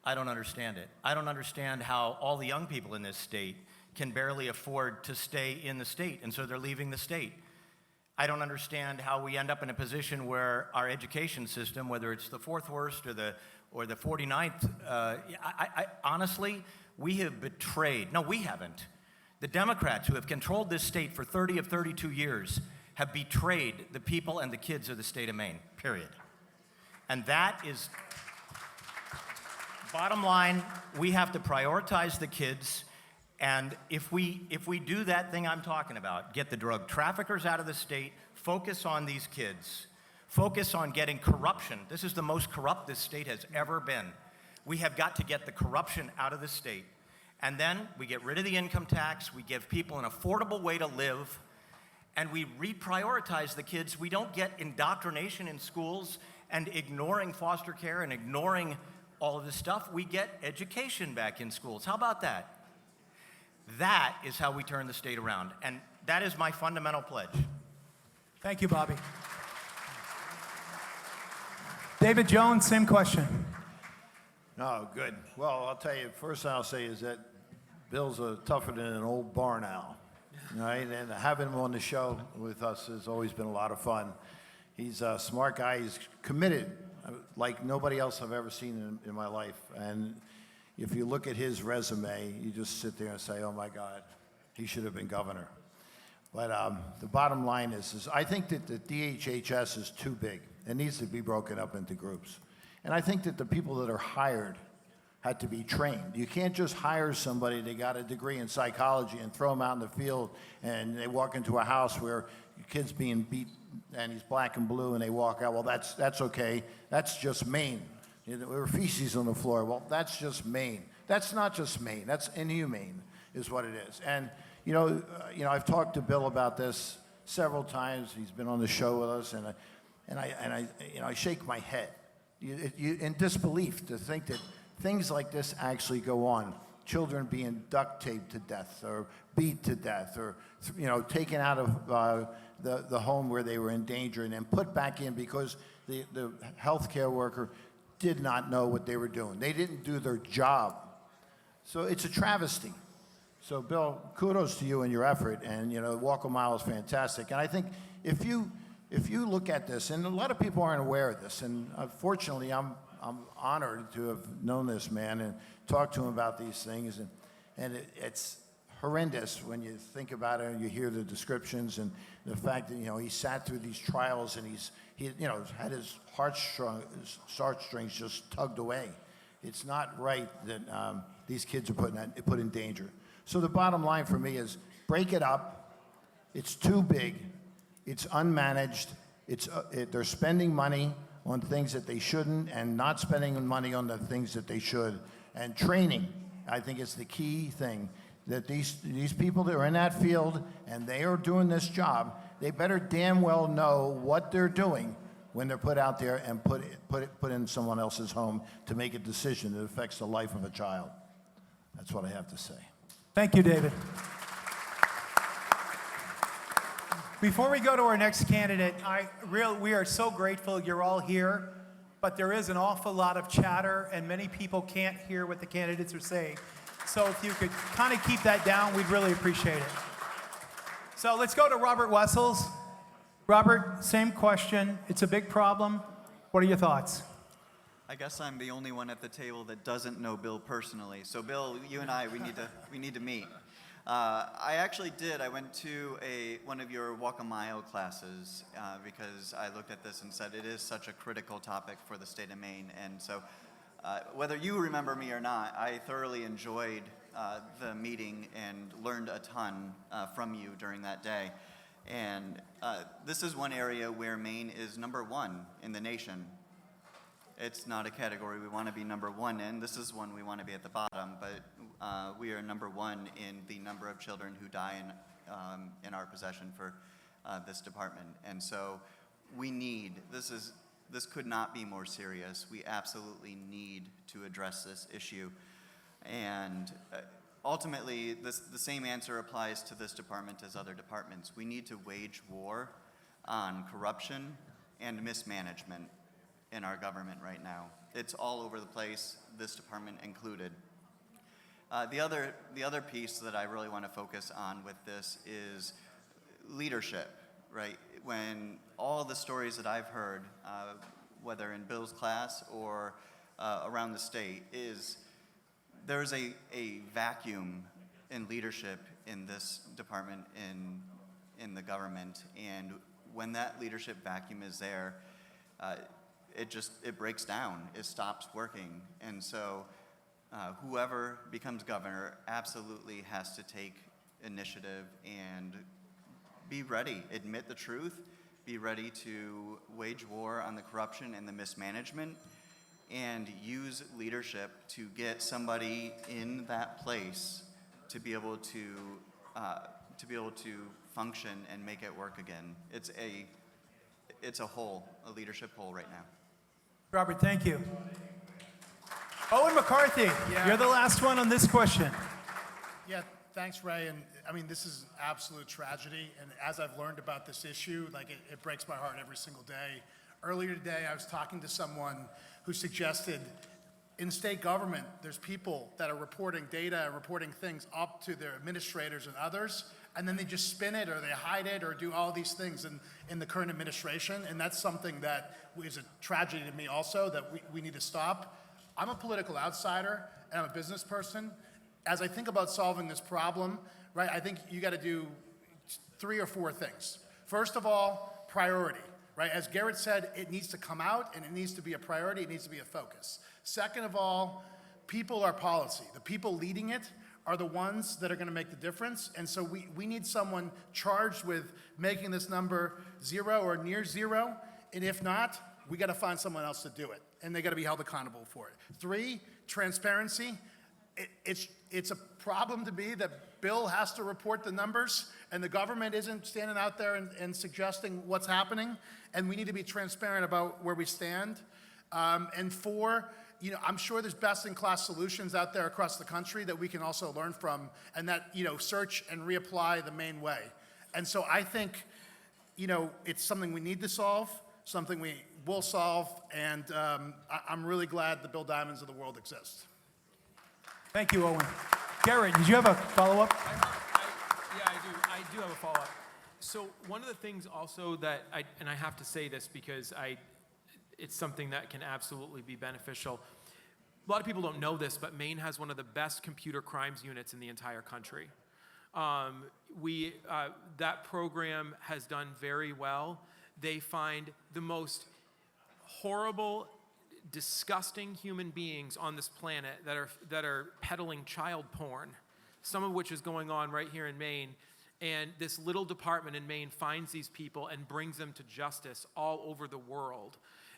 I don't understand it. I don't understand how all the young people in this state can barely afford to stay in the state, and so they're leaving the state. I don't understand how we end up in a position where our education system, whether it's the fourth worst or the 49th, honestly, we have betrayed. No, we haven't. The Democrats who have controlled this state for 30 of 32 years have betrayed the people and the kids of the state of Maine, period. And that is, bottom line, we have to prioritize the kids. And if we do that thing I'm talking about, get the drug traffickers out of the state, focus on these kids, focus on getting corruption. This is the most corrupt this state has ever been. We have got to get the corruption out of the state. And then we get rid of the income tax, we give people an affordable way to live, and we reprioritize the kids. We don't get indoctrination in schools and ignoring foster care and ignoring all of this stuff. We get education back in schools. How about that? That is how we turn the state around. And that is my fundamental pledge. Thank you, Bobby. David Jones, same question. Oh, good. Well, I'll tell you, first thing I'll say is that Bill's tougher than an old barn owl, right? And having him on the show with us has always been a lot of fun. He's a smart guy. He's committed like nobody else I've ever seen in my life. And if you look at his resume, you just sit there and say, oh, my God, he should have been governor. But the bottom line is I think that the DHHS is too big. It needs to be broken up into groups. And I think that the people that are hired had to be trained. You can't just hire somebody that got a degree in psychology and throw them out in the field and they walk into a house where your kid's being beat and he's black and blue and they walk out. Well, that's okay. That's just Maine. There were feces on the floor. Well, that's just Maine. That's not just Maine. That's inhumane is what it is. And, I've talked to Bill about this several times. He's been on the show with us, and I shake my head in disbelief to think that things like this actually go on. Children being duct taped to death or beat to death or, taken out of the home where they were in danger and then put back in because the healthcare worker did not know what they were doing. They didn't do their job. So it's a travesty. So, Bill, kudos to you and your effort. And, Walk a Mile is fantastic. And I think if you look at this, and a lot of people aren't aware of this, and fortunately I'm honored to have known this man and talked to him about these things. And it's horrendous when you think about it and you hear the descriptions and the fact that, he sat through these trials and he had his heartstrings just tugged away. It's not right that these kids are put in danger. So the bottom line for me is break it up. It's too big. It's unmanaged. They're spending money on things that they shouldn't and not spending money on the things that they should. And training, I think, is the key thing. That these people that are in that field and they are doing this job, they better damn well know what they're doing when they're put out there and put in someone else's home to make a decision that affects the life of a child. That's what I have to say. Thank you, David. Before we go to our next candidate, we are so grateful you're all here, but there is an awful lot of chatter and many people can't hear what the candidates are saying. So if you could kind of keep that down, we'd really appreciate it. So let's go to Robert Wessels. Robert, same question. It's a big problem. What are your thoughts? I guess I'm the only one at the table that doesn't know Bill personally. So Bill, you and I, we need to meet. I actually did. I went to one of your Walk a Mile classes because I looked at this and said it is such a critical topic for the state of Maine. And so whether you remember me or not, I thoroughly enjoyed the meeting and learned a ton from you during that day. And this is one area where Maine is #1 in the nation. It's not a category we want to be #1 in. This is one we want to be at the bottom, but we are #1 in the number of children who die in our possession for this department. And so this could not be more serious. We absolutely need to address this issue. And ultimately, the same answer applies to this department as other departments. We need to wage war on corruption and mismanagement in our government right now. It's all over the place, this department included. The other piece that I really want to focus on with this is leadership, right? When all the stories that I've heard, whether in Bill's class or around the state, is there's a vacuum in leadership in this department in the government, and when that leadership vacuum is there, it breaks down. It stops working, and so whoever becomes governor absolutely has to take initiative and be ready, admit the truth, be ready to wage war on the corruption and the mismanagement, and use leadership to get somebody in that place to be able to function and make it work again. It's a hole, a leadership hole right now. Robert, thank you. Owen McCarthy, you're the last one on this question. Yeah, thanks, Ray. And I mean, this is an absolute tragedy. And as I've learned about this issue, it breaks my heart every single day. Earlier today, I was talking to someone who suggested in state government, there's people that are reporting data and reporting things up to their administrators and others, and then they just spin it or they hide it or do all these things in the current administration. And that's something that is a tragedy to me also that we need to stop. I'm a political outsider and I'm a business person. As I think about solving this problem, right, I think you got to do 3 or 4 things. First of all, priority, right? As Garrett said, it needs to come out and it needs to be a priority, it needs to be a focus. Second of all, people are policy. The people leading it are the ones that are going to make the difference. And so we need someone charged with making this number 0 or near 0. And if not, we got to find someone else to do it. And they got to be held accountable for it. 3, transparency. It's a problem to me that Bill has to report the numbers and the government isn't standing out there and suggesting what's happening. And we need to be transparent about where we stand. And 4, I'm sure there's best-in-class solutions out there across the country that we can also learn from, and that, search and reapply the Maine way. And so I think, it's something we need to solve, something we will solve, and I'm really glad the Bill Diamonds of the world exist. Thank you, Owen. Garrett, did you have a follow-up? I do have a follow-up. So one of the things also that I have to say this because it's something that can absolutely be beneficial. A lot of people don't know this, but Maine has one of the best computer crimes units in the entire country. That program has done very well. They find the most horrible, disgusting human beings on this planet that are peddling child porn, some of which is going on right here in Maine. And this little department in Maine finds these people and brings them to justice all over the world.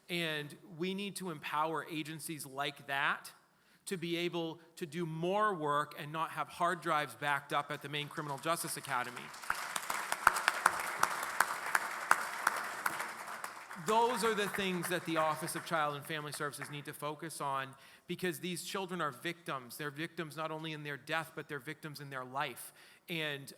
And we need to empower agencies like that to be able to do more work and not have hard drives backed up at the Maine Criminal Justice Academy. Those are the things that the Office of Child and Family Services need to focus on, because these children are victims. They're victims not only in their death, but they're victims in their life. And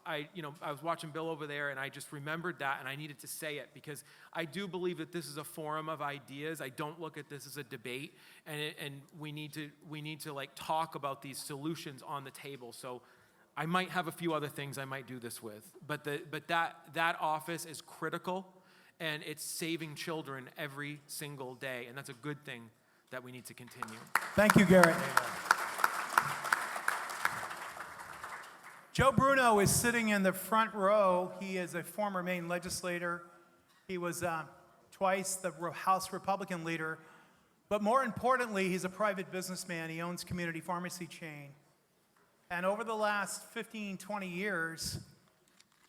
I was watching Bill over there, and I just remembered that, and I needed to say it because I do believe that this is a forum of ideas. I don't look at this as a debate, and we need to like talk about these solutions on the table. So I might have a few other things I might do this with, but that office is critical, and it's saving children every single day, and that's a good thing that we need to continue. Thank you, Garrett. Joe Bruno is sitting in the front row. He is a former Maine legislator. He was twice the House Republican leader. But more importantly, he's a private businessman. He owns community pharmacy chain. And over the last 15, 20 years,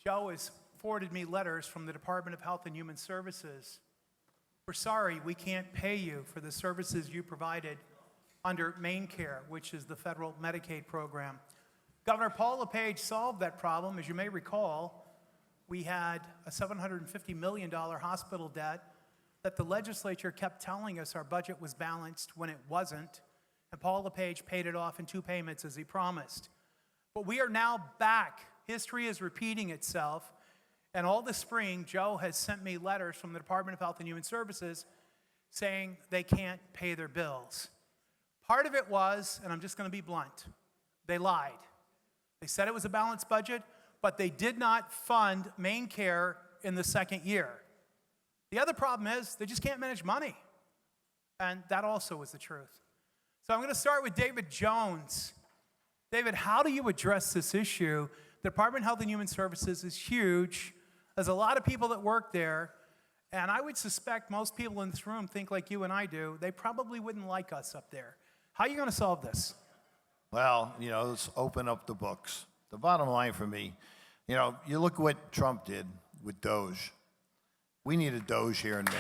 Joe has forwarded me letters from the Department of Health and Human Services. We're sorry, we can't pay you for the services you provided under Maine Care, which is the federal Medicaid program. Governor Paul LePage solved that problem. As you may recall, we had a $750 million hospital debt that the legislature kept telling us our budget was balanced when it wasn't, and Paul LePage paid it off in 2 payments as he promised. But we are now back. History is repeating itself, and all this spring, Joe has sent me letters from the Department of Health and Human Services saying they can't pay their bills. Part of it was, and I'm just going to be blunt, they lied. They said it was a balanced budget, but they did not fund Maine Care in the second year. The other problem is they just can't manage money. And that also is the truth. So I'm going to start with David Jones. David, how do you address this issue? The Department of Health and Human Services is huge. There's a lot of people that work there. And I would suspect most people in this room think like you and I do. They probably wouldn't like us up there. How are you going to solve this? Well, let's open up the books. The bottom line for me, you look what Trump did with Doge. We need a Doge here in Maine.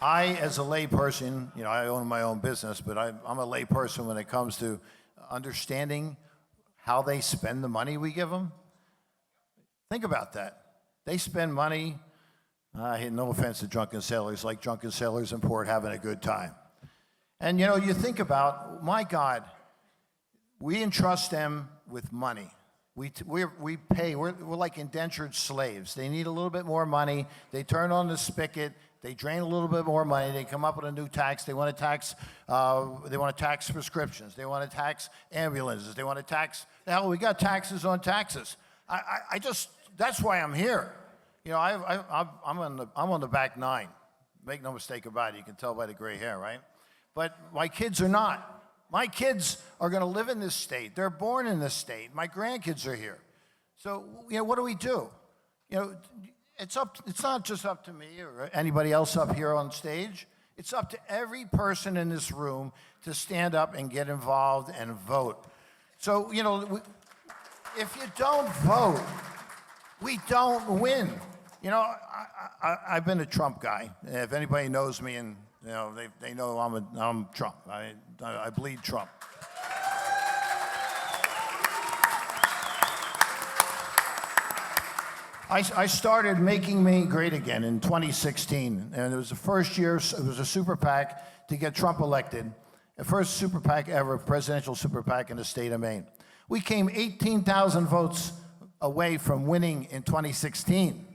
I, as a layperson, I own my own business, but I'm a layperson when it comes to understanding how they spend the money we give them. Think about that. They spend money. No offense to drunken sailors, like drunken sailors in port having a good time. And you think about, my God, we entrust them with money. We pay, we're like indentured slaves. They need a little bit more money. They turn on the spigot. They drain a little bit more money. They come up with a new tax. They want to tax. They want to tax prescriptions. They want to tax ambulances. They want to tax. Hell, we got taxes on taxes. That's why I'm here. I'm on the back 9. Make no mistake about it. You can tell by the gray hair, right? But my kids are not. My kids are going to live in this state. They're born in this state. My grandkids are here. So, what do we do? It's not just up to me or anybody else up here on stage. It's up to every person in this room to stand up and get involved and vote. So, if you don't vote, we don't win. I've been a Trump guy. If anybody knows me, and they know I'm Trump. I bleed Trump. I started Making Maine Great Again in 2016, and it was the first year. It was a super PAC to get Trump elected, the first super PAC ever, presidential super PAC in the state of Maine. We came 18,000 votes away from winning in 2016.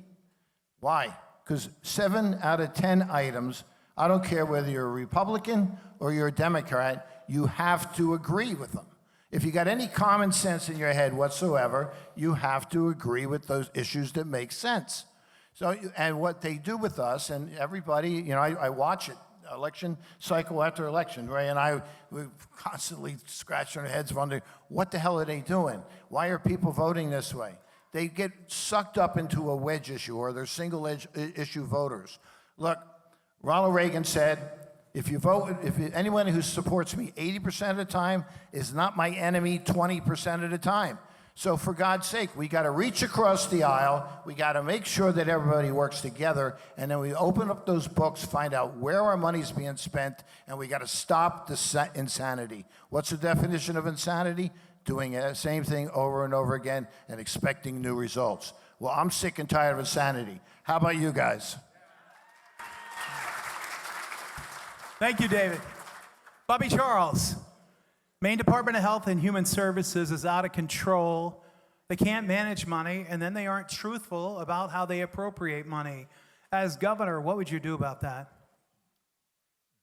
Why? Because 7 out of 10 items, I don't care whether you're a Republican or you're a Democrat, you have to agree with them. If you got any common sense in your head whatsoever, you have to agree with those issues that make sense. So, and what they do with us, and everybody, I watch it, election cycle after election, Ray and we constantly scratching our heads wondering, what the hell are they doing? Why are people voting this way? They get sucked up into a wedge issue, or they're single issue voters. Look, Ronald Reagan said, If you vote, anyone who supports me 80% of the time is not my enemy 20% of the time. So for God's sake, we got to reach across the aisle. We got to make sure that everybody works together, and then we open up those books, find out where our money's being spent, and we got to stop the insanity. What's the definition of insanity? Doing the same thing over and over again and expecting new results. Well, I'm sick and tired of insanity. How about you guys? Thank you, David. Bobby Charles. Maine Department of Health and Human Services is out of control. They can't manage money, and then they aren't truthful about how they appropriate money. As governor, what would you do about that?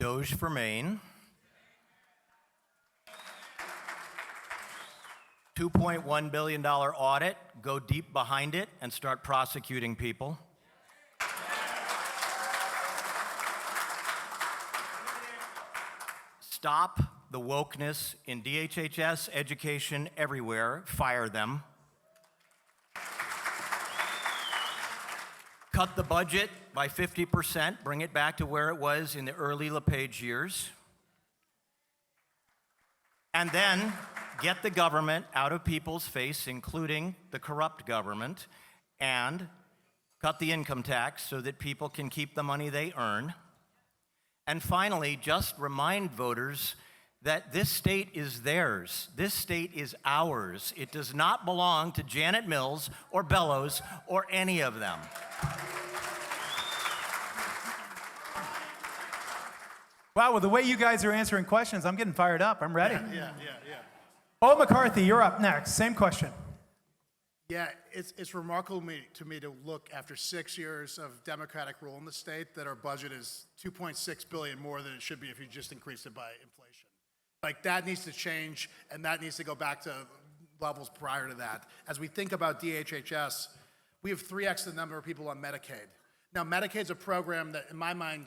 Doge for Maine. $2.1 billion audit, go deep behind it and start prosecuting people. Stop the wokeness in DHHS, education, everywhere. Fire them. Cut the budget by 50%, bring it back to where it was in the early LePage years. And then get the government out of people's face, including the corrupt government, and cut the income tax so that people can keep the money they earn. And finally, just remind voters that this state is theirs. This state is ours. It does not belong to Janet Mills or Bellows or any of them. Wow, with the way you guys are answering questions, I'm getting fired up. I'm ready. Yeah. Bo McCarthy, you're up next. Same question. Yeah, it's remarkable to me to look after 6 years of Democratic rule in the state that our budget is $2.6 billion more than it should be if you just increased it by inflation. Like, that needs to change, and that needs to go back to levels prior to that. As we think about DHHS, we have 3x the number of people on Medicaid. Now, Medicaid's a program that, in my mind,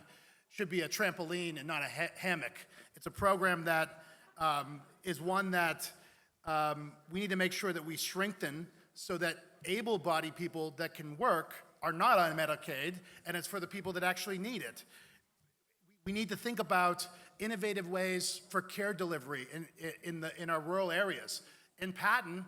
should be a trampoline and not a hammock. It's a program that is one that we need to make sure that we strengthen so that able-bodied people that can work are not on Medicaid, and it's for the people that actually need it. We need to think about innovative ways for care delivery in our rural areas. In Patton,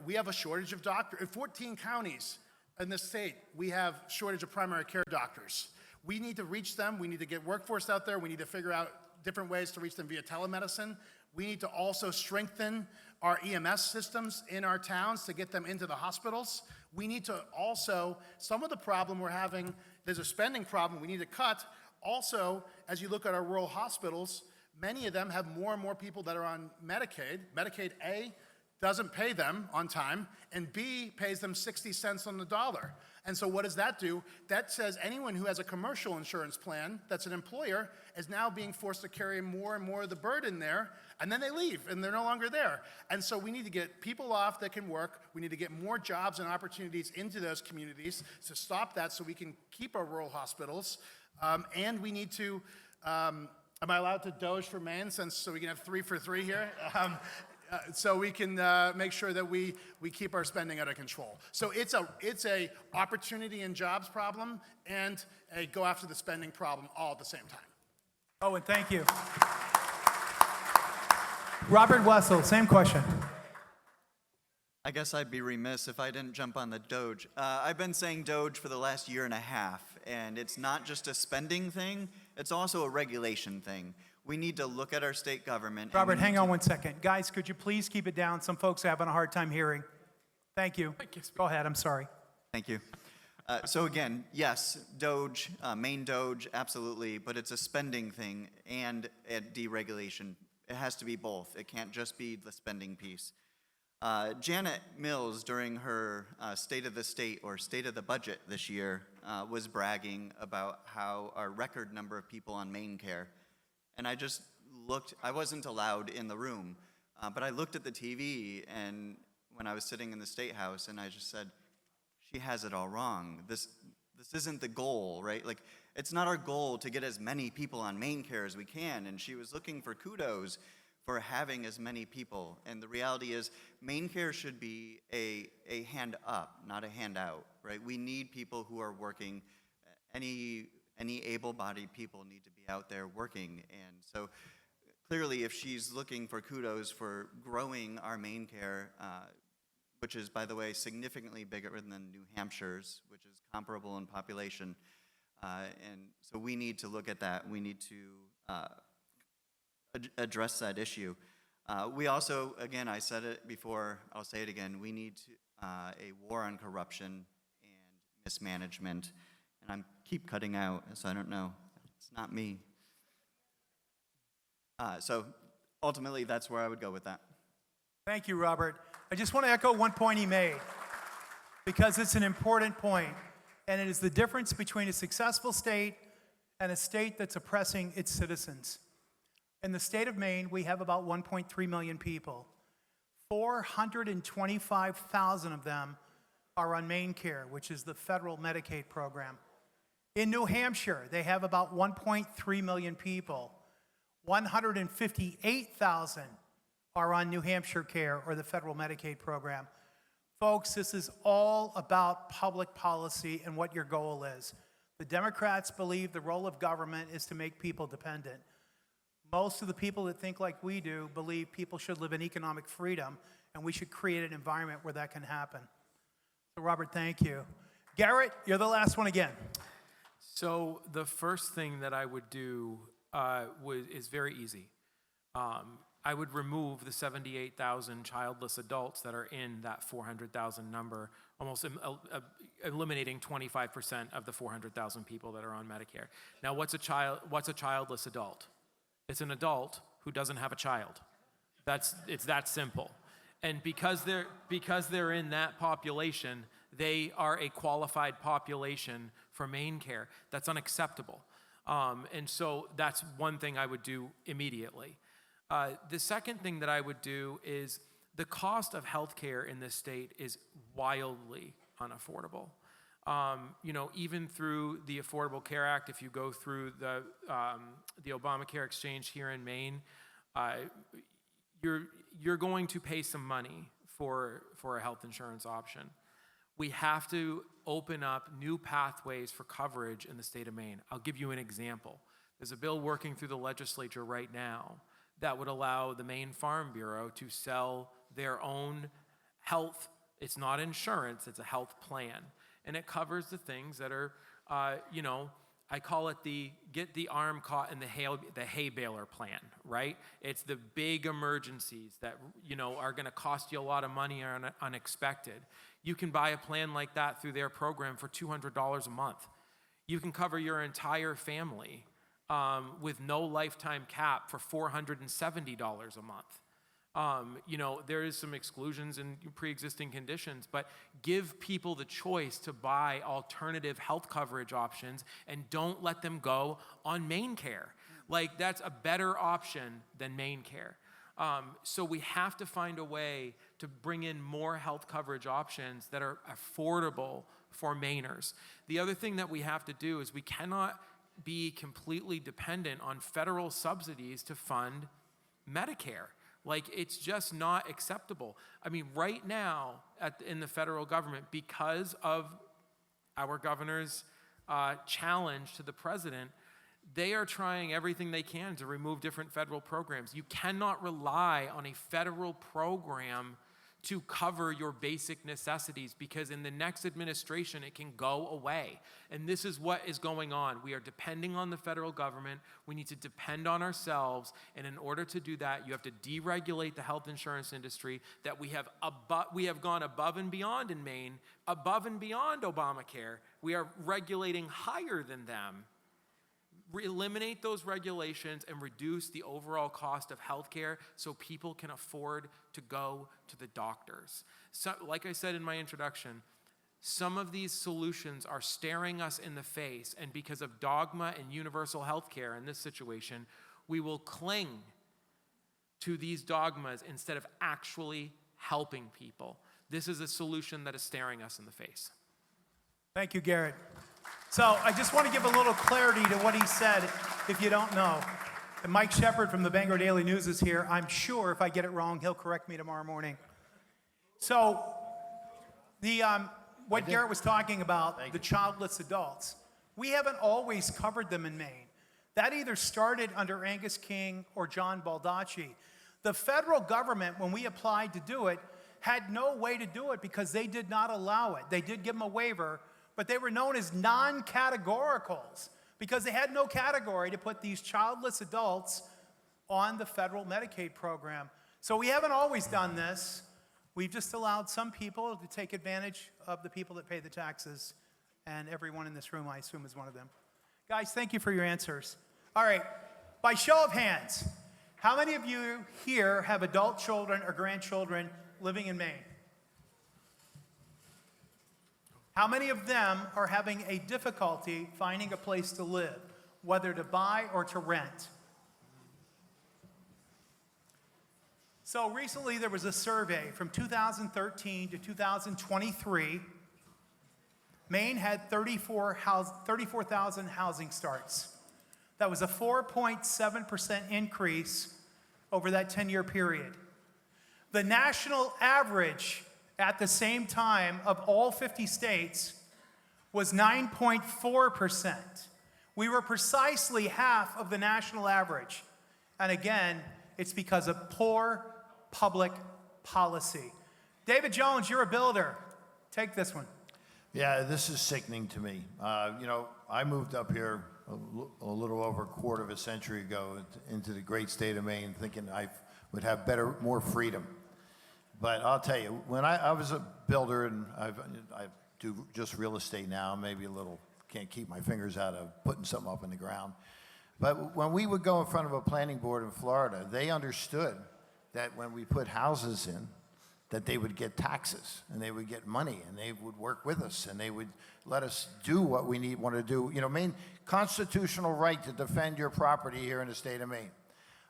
we have a shortage of doctors. In 14 counties in the state, we have shortage of primary care doctors. We need to reach them. We need to get workforce out there. We need to figure out different ways to reach them via telemedicine. We need to also strengthen our EMS systems in our towns to get them into the hospitals. We need to also, some of the problem we're having, there's a spending problem we need to cut. Also, as you look at our rural hospitals, many of them have more and more people that are on Medicaid. Medicaid A doesn't pay them on time, and B pays them 60 cents on the dollar. And so what does that do? That says anyone who has a commercial insurance plan that's an employer is now being forced to carry more and more of the burden there, and then they leave, and they're no longer there. And so we need to get people off that can work. We need to get more jobs and opportunities into those communities to stop that so we can keep our rural hospitals. And we need to, am I allowed to Doge for Maine so we can have 3 for 3 here? So we can make sure that we keep our spending under control. So it's a opportunity and jobs problem and a go after the spending problem all at the same time. Oh, and thank you. Robert Wessel, same question. I guess I'd be remiss if I didn't jump on the Doge. I've been saying Doge for the last year and a half, and it's not just a spending thing, it's also a regulation thing. We need to look at our state government. Robert, hang on 1 second. Guys, could you please keep it down? Some folks are having a hard time hearing. Thank you. Go ahead, I'm sorry. Thank you. So again, yes, Doge, Maine Doge, absolutely, but it's a spending thing and a deregulation. It has to be both. It can't just be the spending piece. Janet Mills, during her State of the State or State of the Budget this year, was bragging about how our record number of people on Maine Care. And I just looked, I wasn't allowed in the room, but I looked at the TV and when I was sitting in the State House and I just said, she has it all wrong. This isn't the goal, right? Like, it's not our goal to get as many people on Maine Care as we can. And she was looking for kudos for having as many people. And the reality is, Maine Care should be a hand up, not a handout, right? We need people who are working any any able-bodied people need to be out there working. And so clearly, if she's looking for kudos for growing our Maine care, which is, by the way, significantly bigger than New Hampshire's, which is comparable in population, and so we need to look at that. We need to address that issue. We also, again, I said it before, I'll say it again, we need a war on corruption and mismanagement. And I keep cutting out, so I don't know. It's not me. So ultimately, that's where I would go with that. Thank you, Robert. I just want to echo one point he made, because it's an important point, and it is the difference between a successful state and a state that's oppressing its citizens. In the state of Maine, we have about 1.3 million people. 425,000 of them are on Maine Care, which is the federal Medicaid program. In New Hampshire, they have about 1.3 million people. 158,000 are on New Hampshire Care, or the federal Medicaid program. Folks, this is all about public policy and what your goal is. The Democrats believe the role of government is to make people dependent. Most of the people that think like we do believe people should live in economic freedom, and we should create an environment where that can happen. So, Robert, thank you. Garrett, you're the last one again. So the first thing that I would do is very easy. I would remove the 78,000 childless adults that are in that 400,000 number, almost eliminating 25% of the 400,000 people that are on Medicare. Now, what's a childless adult? It's an adult who doesn't have a child. It's that simple. And because they're in that population, they are a qualified population for Maine Care. That's unacceptable. And so that's one thing I would do immediately. The second thing that I would do is the cost of healthcare in this state is wildly unaffordable. Even through the Affordable Care Act, if you go through the Obamacare exchange here in Maine, you're going to pay some money for a health insurance option. We have to open up new pathways for coverage in the state of Maine. I'll give you an example. There's a bill working through the legislature right now that would allow the Maine Farm Bureau to sell their own health. It's not insurance, it's a health plan. And it covers the things that are, I call it the get the arm caught in the hay baler plan, right? It's the big emergencies that, are gonna cost you a lot of money or are unexpected. You can buy a plan like that through their program for $200 a month. You can cover your entire family with no lifetime cap for $470 a month. There is some exclusions and pre-existing conditions, but give people the choice to buy alternative health coverage options and don't let them go on Maine Care. Like, that's a better option than Maine Care. So we have to find a way to bring in more health coverage options that are affordable for Mainers. The other thing that we have to do is we cannot be completely dependent on federal subsidies to fund Medicare. Like, it's just not acceptable. I mean, right now in the federal government, because of our governor's challenge to the president, they are trying everything they can to remove different federal programs. You cannot rely on a federal program to cover your basic necessities, because in the next administration, it can go away. And this is what is going on. We are depending on the federal government. We need to depend on ourselves. And in order to do that, you have to deregulate the health insurance industry that we have gone above and beyond in Maine, above and beyond Obamacare. We are regulating higher than them. Eliminate those regulations and reduce the overall cost of healthcare so people can afford to go to the doctors. So, like I said in my introduction, some of these solutions are staring us in the face, and because of dogma and universal healthcare in this situation, we will cling to these dogmas instead of actually helping people. This is a solution that is staring us in the face. Thank you, Garrett. So I just want to give a little clarity to what he said, if you don't know. And Mike Shepard from the Bangor Daily News is here. I'm sure if I get it wrong, he'll correct me tomorrow morning. So what Garrett was talking about, the childless adults, We haven't always covered them in Maine. That either started under Angus King or John Baldacci. The federal government, when we applied to do it, had no way to do it because they did not allow it. They did give them a waiver, but they were known as non-categoricals because they had no category to put these childless adults on the federal Medicaid program. So we haven't always done this. We've just allowed some people to take advantage of the people that pay the taxes, and everyone in this room, I assume, is one of them. Guys, thank you for your answers. All right, by show of hands, how many of you here have adult children or grandchildren living in Maine? How many of them are having a difficulty finding a place to live, whether to buy or to rent? So recently there was a survey from 2013 to 2023. Maine had 34,000 housing starts. That was a 4.7% increase over that 10-year period. The national average at the same time of all 50 states was 9.4%. We were precisely half of the national average. And again, it's because of poor public policy. David Jones, you're a builder. Take this one. Yeah, this is sickening to me. I moved up here a little over a quarter of a century ago into the great state of Maine thinking I would have more freedom. But I'll tell you, when I was a builder, and I do just real estate now, maybe a little, can't keep my fingers out of putting something up in the ground. But when we would go in front of a planning board in Florida, they understood that when we put houses in, that they would get taxes and they would get money and they would work with us and they would let us do what we want to do. Maine, constitutional right to defend your property here in the state of Maine.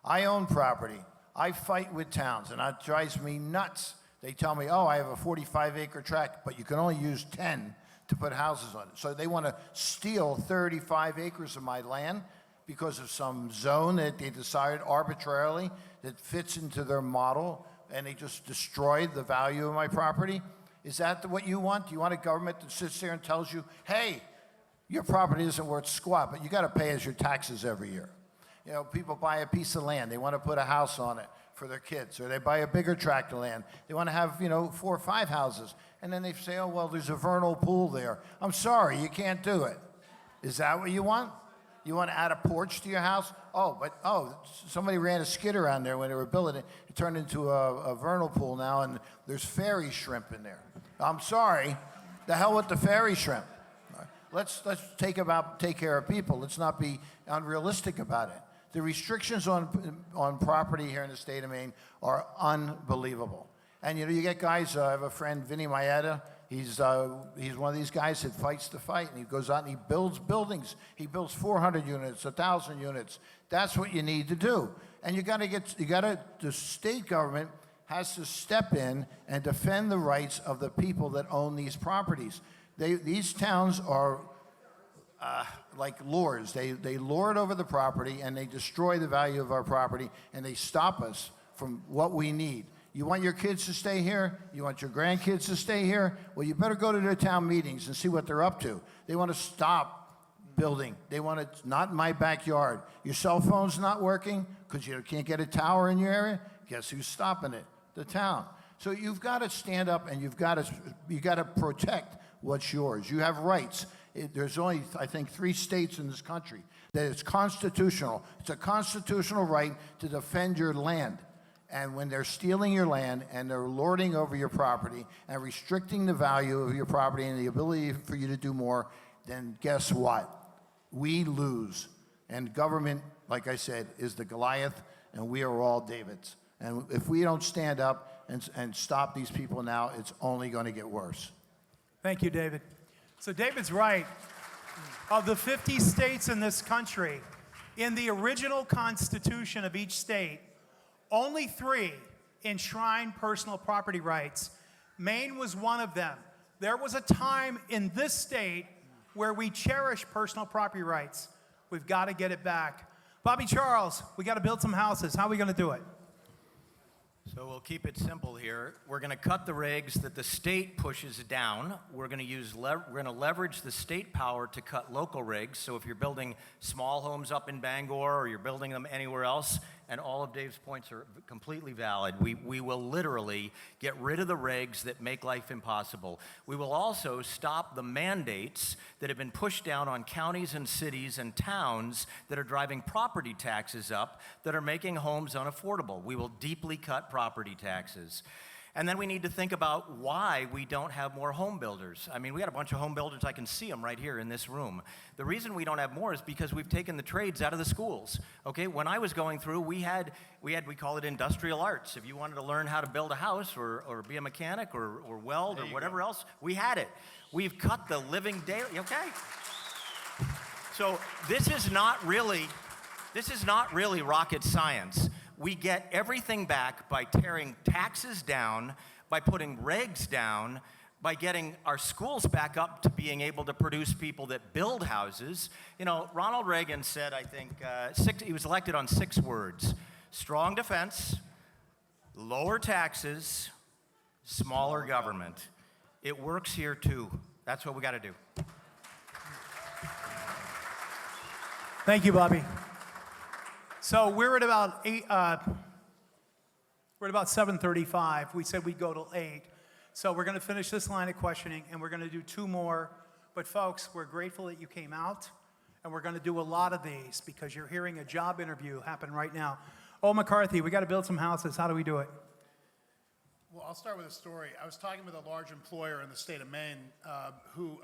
I own property. I fight with towns, and that drives me nuts. They tell me, oh, I have a 45-acre tract, but you can only use 10 to put houses on it. So they want to steal 35 acres of my land because of some zone that they decided arbitrarily that fits into their model, and they just destroyed the value of my property. Is that what you want? Do you want a government that sits there and tells you, hey, your property isn't worth squat, but you got to pay us your taxes every year? People buy a piece of land. They want to put a house on it for their kids, or they buy a bigger tract of land. They want to have, 4 or 5 houses. And then they say, oh, well, there's a vernal pool there. I'm sorry, you can't do it. Is that what you want? You want to add a porch to your house? Somebody ran a skid around there when they were building it. It turned into a vernal pool now, and there's fairy shrimp in there. I'm sorry. The hell with the fairy shrimp. Let's take care of people. Let's not be unrealistic about it. The restrictions on property here in the state of Maine are unbelievable. And you get guys. I have a friend, Vinny Maeda. He's one of these guys that fights the fight, and he goes out and he builds buildings. He builds 400 units, 1,000 units. That's what you need to do. And the state government has to step in and defend the rights of the people that own these properties. These towns are like lords. They lord over the property, and they destroy the value of our property, and they stop us from what we need. You want your kids to stay here? You want your grandkids to stay here? Well, you better go to their town meetings and see what they're up to. They want to stop building. They want it not in my backyard. Your cell phone's not working because you can't get a tower in your area? Guess who's stopping it? The town. So you've got to stand up, and you've got to protect what's yours. You have rights. There's only, I think, 3 states in this country that it's constitutional. It's a constitutional right to defend your land. And when they're stealing your land and they're lording over your property and restricting the value of your property and the ability for you to do more, then guess what? We lose. And government, like I said, is the Goliath, and we are all Davids. And if we don't stand up and stop these people now, it's only going to get worse. Thank you, David. So David's right. Of the 50 states in this country, in the original constitution of each state, only 3 enshrine personal property rights. Maine was one of them. There was a time in this state where we cherished personal property rights. We've got to get it back. Bobby Charles, we got to build some houses. How are we going to do it? So we'll keep it simple here. We're going to cut the regs that the state pushes down. We're going to leverage the state power to cut local regs. So if you're building small homes up in Bangor or you're building them anywhere else, and all of Dave's points are completely valid, we will literally get rid of the regs that make life impossible. We will also stop the mandates that have been pushed down on counties and cities and towns that are driving property taxes up, that are making homes unaffordable. We will deeply cut property taxes. And then we need to think about why we don't have more home builders. I mean, we got a bunch of home builders, I can see them right here in this room. The reason we don't have more is because we've taken the trades out of the schools. Okay, when I was going through, we call it industrial arts. If you wanted to learn how to build a house or be a mechanic or weld or whatever else, we had it. We've cut the living daily, okay? So this is not really rocket science. We get everything back by tearing taxes down, by putting regs down, by getting our schools back up to being able to produce people that build houses. You know, Ronald Reagan said, I think, he was elected on 6 words: strong defense, lower taxes, smaller government. It works here too. That's what we got to do. Thank you, Bobby. So we're at about 7:35. We said we'd go till 8. So we're going to finish this line of questioning, and we're going to do 2 more. But folks, we're grateful that you came out, and we're going to do a lot of these because you're hearing a job interview happen right now. Oh, McCarthy, we got to build some houses. How do we do it? Well, I'll start with a story. I was talking with a large employer in the state of Maine who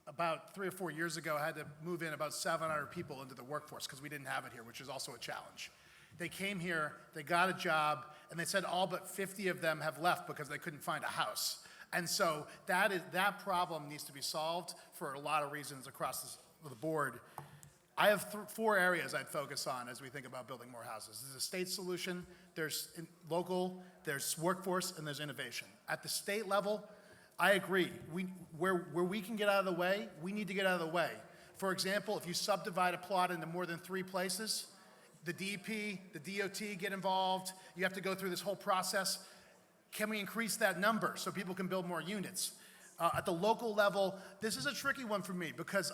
about 3 or 4 years ago had to move in about 700 people into the workforce because we didn't have it here, which is also a challenge. They came here, they got a job, and they said all but 50 of them have left because they couldn't find a house. And so that problem needs to be solved for a lot of reasons across the board. I have 4 areas I'd focus on as we think about building more houses. There's a state solution, there's local, there's workforce, and there's innovation. At the state level, I agree. Where we can get out of the way, we need to get out of the way. For example, if you subdivide a plot into more than 3 places, the DEP, the DOT get involved. You have to go through this whole process. Can we increase that number so people can build more units? At the local level, this is a tricky one for me because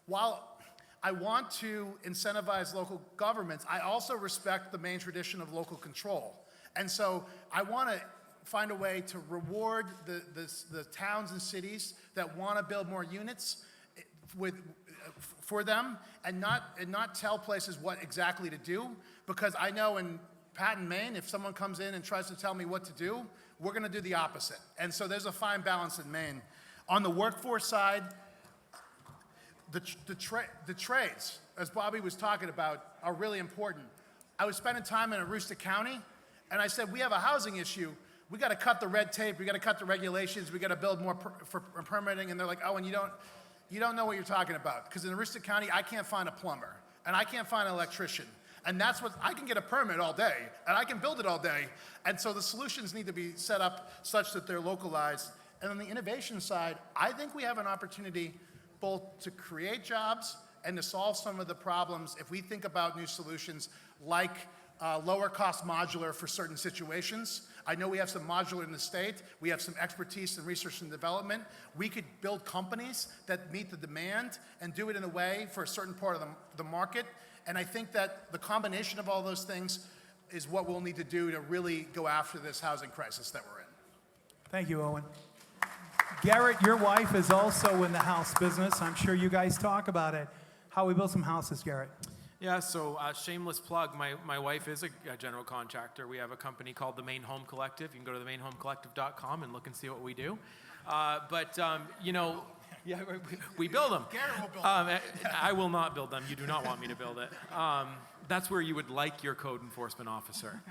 while I want to incentivize local governments, I also respect the Maine tradition of local control. And so I want to find a way to reward the towns and cities that want to build more units for them and not tell places what exactly to do, because I know in Patton, Maine, if someone comes in and tries to tell me what to do, we're going to do the opposite. And so there's a fine balance in Maine. On the workforce side, the trades, as Bobby was talking about, are really important. I was spending time in Aroostook County, and I said, we have a housing issue. We got to cut the red tape. We got to cut the regulations. We got to build more for permitting. And they're like, oh, and you don't know what you're talking about. Because in Aroostook County, I can't find a plumber, and I can't find an electrician. And that's what, I can get a permit all day, and I can build it all day. And so the solutions need to be set up such that they're localized. And on the innovation side, I think we have an opportunity both to create jobs and to solve some of the problems if we think about new solutions like lower cost modular for certain situations. I know we have some modular in the state. We have some expertise in research and development. We could build companies that meet the demand and do it in a way for a certain part of the market. And I think that the combination of all those things is what we'll need to do to really go after this housing crisis that we're in. Thank you, Owen. Garrett, your wife is also in the house business. I'm sure you guys talk about it. How we build some houses, Garrett? Yeah, so shameless plug, my wife is a general contractor. We have a company called the Maine Home Collective. You can go to themainhomecollective.com and look and see what we do. You know, yeah, we build them. Garrett will build them. I will not build them. You do not want me to build it. That's where you would like your code enforcement officer.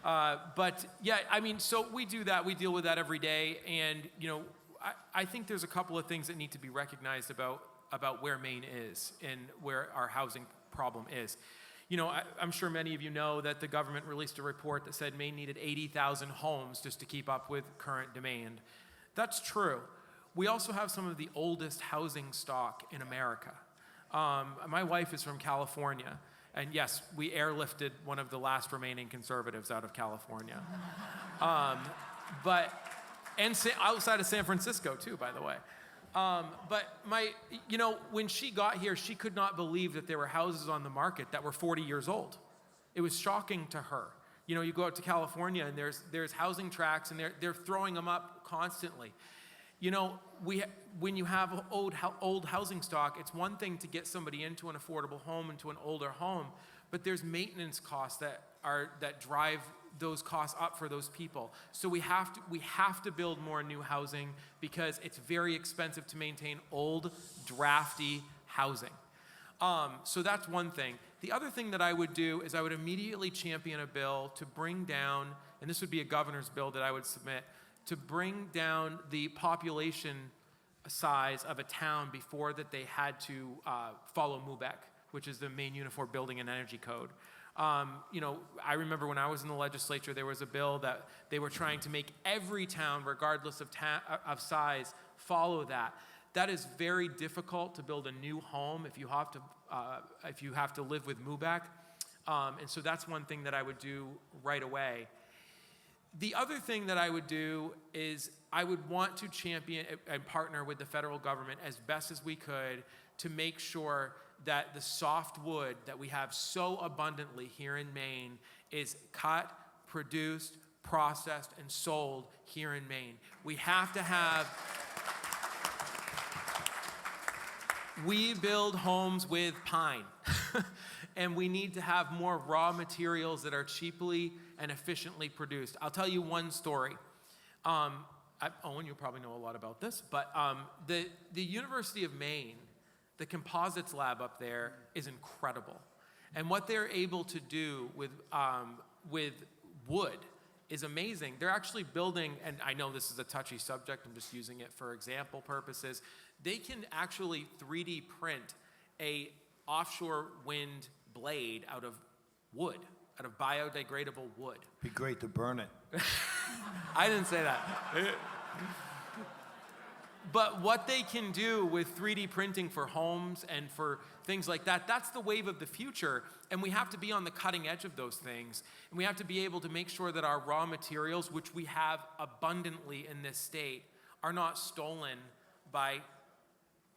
Yeah, I mean, so we do that. We deal with that every day. And, you know, I think there's a couple of things that need to be recognized about where Maine is and where our housing problem is. You know, I'm sure many of you know that the government released a report that said Maine needed 80,000 homes just to keep up with current demand. That's true. We also have some of the oldest housing stock in America. My wife is from California, And yes, we airlifted one of the last remaining conservatives out of California. Outside of San Francisco too, by the way. When she got here, she could not believe that there were houses on the market that were 40 years old. It was shocking to her. You go out to California and there's housing tracts and they're throwing them up constantly. When you have old housing stock, it's one thing to get somebody into an affordable home, into an older home, but there's maintenance costs that drive those costs up for those people. So we have to build more new housing because it's very expensive to maintain old, drafty housing. So that's one thing. The other thing that I would do is I would immediately champion a bill to bring down, and this would be a governor's bill that I would submit, to bring down the population size of a town before that they had to follow MUBEC, which is the Maine Uniform Building and Energy Code. I remember when I was in the legislature, there was a bill that they were trying to make every town, regardless of size, follow that. That is very difficult to build a new home if you have to live with MUBEC. And so that's one thing that I would do right away. The other thing that I would do is I would want to champion and partner with the federal government as best as we could to make sure that the softwood that we have so abundantly here in Maine is cut, produced, processed, and sold here in Maine. We build homes with pine, and we need to have more raw materials that are cheaply and efficiently produced. I'll tell you one story. Owen, you probably know a lot about this, but the University of Maine, the composites lab up there is incredible. And what they're able to do with wood is amazing. They're actually building, and I know this is a touchy subject, I'm just using it for example purposes, they can actually 3D print a offshore wind blade out of wood, out of biodegradable wood. Be great to burn it. I didn't say that. But what they can do with 3D printing for homes and for things like that, that's the wave of the future. And we have to be on the cutting edge of those things. And we have to be able to make sure that our raw materials, which we have abundantly in this state, are not stolen by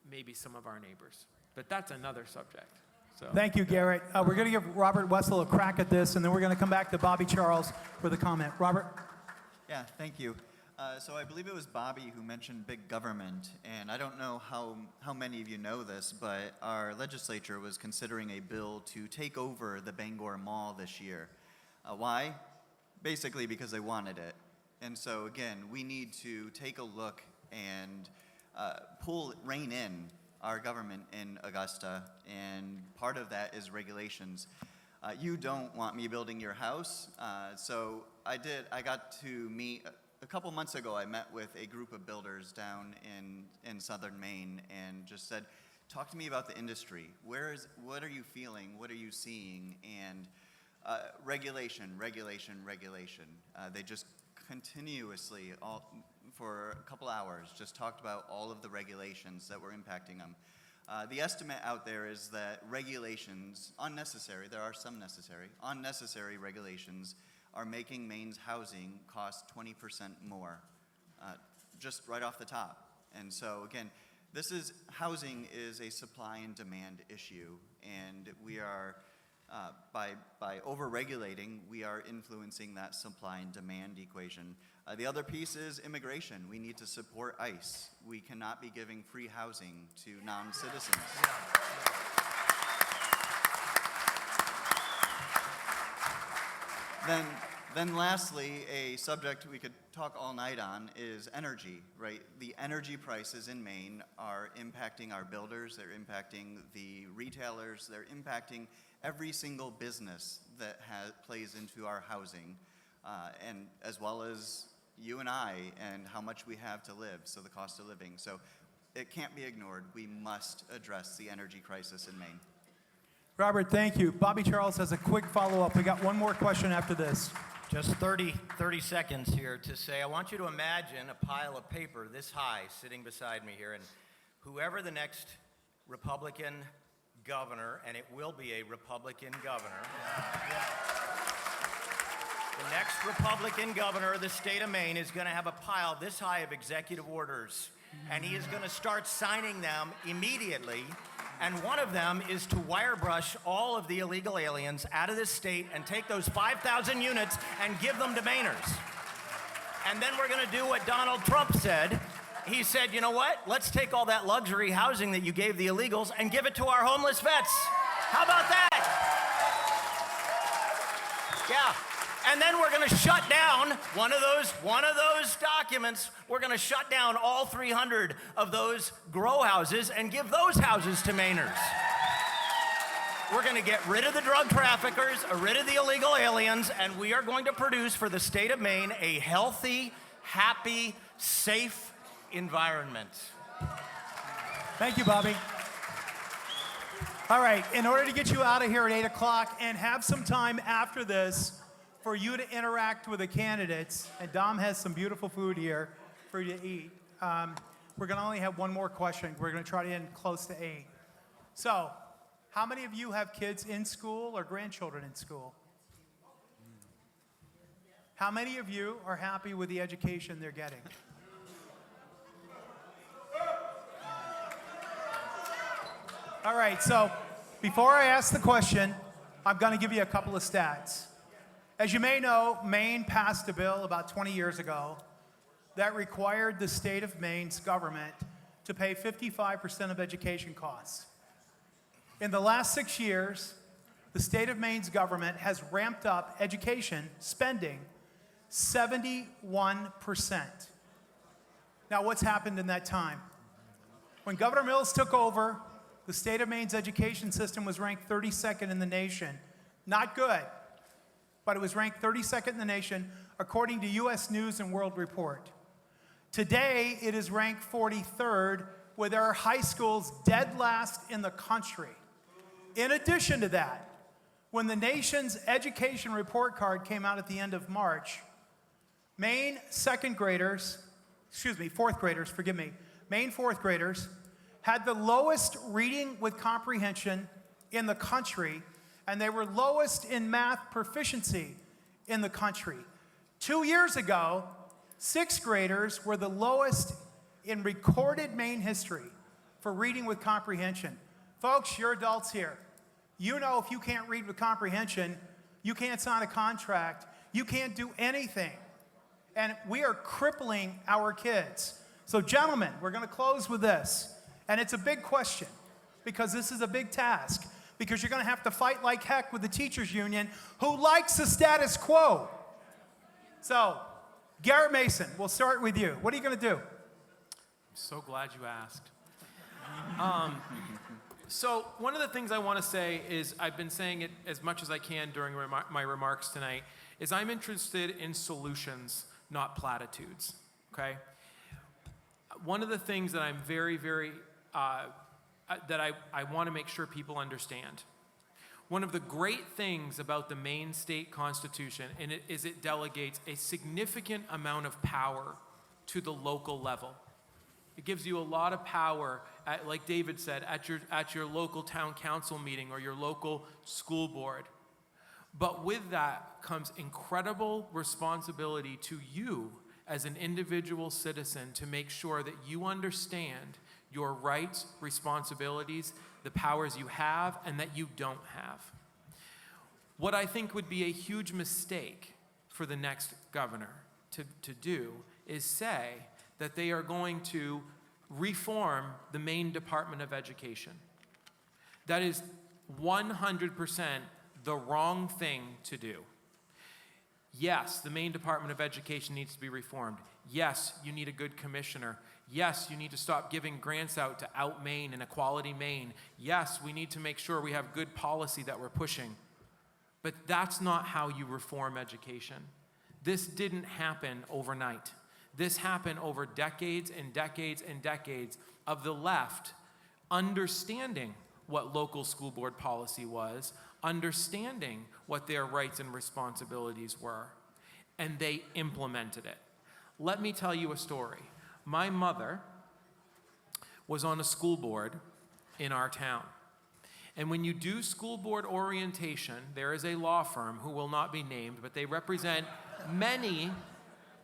maybe some of our neighbors. But that's another subject. So. Thank you, Garrett. We're going to give Robert Wessel a crack at this, and then we're going to come back to Bobby Charles for the comment. Robert? Yeah, thank you. So I believe it was Bobby who mentioned big government, and I don't know how many of you know this, but our legislature was considering a bill to take over the Bangor Mall this year. Why? Basically because they wanted it. And so again, we need to take a look and rein in our government in Augusta, and part of that is regulations. You don't want me building your house, so I got to meet. A couple months ago, I met with a group of builders down in southern Maine and just said, talk to me about the industry. What are you feeling? What are you seeing? And regulation. They just continuously, for a couple hours, just talked about all of the regulations that were impacting them. The estimate out there is that regulations, unnecessary, there are some necessary, unnecessary regulations are making Maine's housing cost 20% more, just right off the top. And so again, housing is a supply and demand issue, and we are, by over-regulating, we are influencing that supply and demand equation. The other piece is immigration. We need to support ICE. We cannot be giving free housing to non-citizens. Then lastly, a subject we could talk all night on is energy, right? The energy prices in Maine are impacting our builders, they're impacting the retailers, they're impacting every single business that plays into our housing, and as well as you and I and how much we have to live, so the cost of living. So it can't be ignored. We must address the energy crisis in Maine. Robert, thank you. Bobby Charles has a quick follow-up. We got one more question after this. Just 30 seconds here to say, I want you to imagine a pile of paper this high sitting beside me here, and whoever the next Republican governor, and it will be a Republican governor. The next Republican governor of the state of Maine is going to have a pile this high of executive orders, and he is going to start signing them immediately. And one of them is to wire brush all of the illegal aliens out of this state and take those 5,000 units and give them to Mainers. And then we're going to do what Donald Trump said. He said, you know what? Let's take all that luxury housing that you gave the illegals and give it to our homeless vets. How about that? Yeah. And then we're going to shut down one of those documents. We're going to shut down all 300 of those grow houses and give those houses to Mainers. We're going to get rid of the drug traffickers, rid of the illegal aliens, and we are going to produce for the state of Maine a healthy, happy, safe environment. Thank you, Bobby. All right, in order to get you out of here at 8 o'clock and have some time after this for you to interact with the candidates, and Dom has some beautiful food here for you to eat, we're going to only have one more question. We're going to try to end close to 8. So, how many of you have kids in school or grandchildren in school? How many of you are happy with the education they're getting? All right, so before I ask the question, I'm going to give you a couple of stats. As you may know, Maine passed a bill about 20 years ago that required the state of Maine's government to pay 55% of education costs. In the last 6 years, the state of Maine's government has ramped up education spending 71%. Now, what's happened in that time? When Governor Mills took over, the state of Maine's education system was ranked 32nd in the nation. Not good, but it was ranked 32nd in the nation according to U.S. News and World Report. Today, it is ranked 43rd, with our high schools dead last in the country. In addition to that, when the nation's education report card came out at the end of March, Maine fourth graders had the lowest reading with comprehension in the country, and they were lowest in math proficiency in the country. 2 years ago, 6th graders were the lowest in recorded Maine history for reading with comprehension. Folks, you're adults here. You know if you can't read with comprehension, you can't sign a contract, you can't do anything. And we are crippling our kids. So gentlemen, we're going to close with this. And it's a big question, because this is a big task, because you're going to have to fight like heck with the teachers union, who likes the status quo. So, Garrett Mason, we'll start with you. What are you going to do? I'm so glad you asked. So one of the things I want to say is, I've been saying it as much as I can during my remarks tonight, is I'm interested in solutions, not platitudes, okay? One of the things that I'm very, very, that I want to make sure people understand, one of the great things about the Maine state constitution is it delegates a significant amount of power to the local level. It gives you a lot of power, like David said, at your local town council meeting or your local school board. But with that comes incredible responsibility to you as an individual citizen to make sure that you understand your rights, responsibilities, the powers you have and that you don't have. What I think would be a huge mistake for the next governor to do is say that they are going to reform the Maine Department of Education. That is 100% the wrong thing to do. Yes, the Maine Department of Education needs to be reformed. Yes, you need a good commissioner. Yes, you need to stop giving grants out to Out Maine and Equality Maine. Yes, we need to make sure we have good policy that we're pushing. But that's not how you reform education. This didn't happen overnight. This happened over decades and decades and decades of the left understanding what local school board policy was, understanding what their rights and responsibilities were, and they implemented it. Let me tell you a story. My mother was on a school board in our town, And when you do school board orientation, there is a law firm who will not be named, but they represent many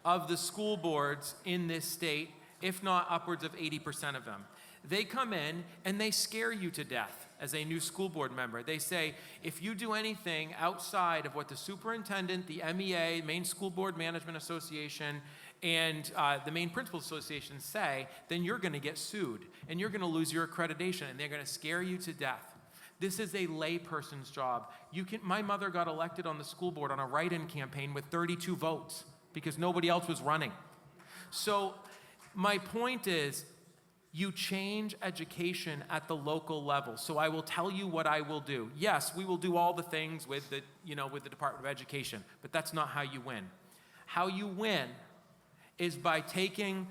of the school boards in this state, if not upwards of 80% of them. They come in and they scare you to death as a new school board member. They say, if you do anything outside of what the superintendent, the MEA, Maine School Board Management Association, and the Maine Principals Association say, then you're going to get sued and you're going to lose your accreditation, and they're going to scare you to death. This is a layperson's job. My mother got elected on the school board on a write-in campaign with 32 votes because nobody else was running. So my point is, you change education at the local level. So I will tell you what I will do. Yes, we will do all the things with the Department of Education, but that's not how you win. How you win is by taking,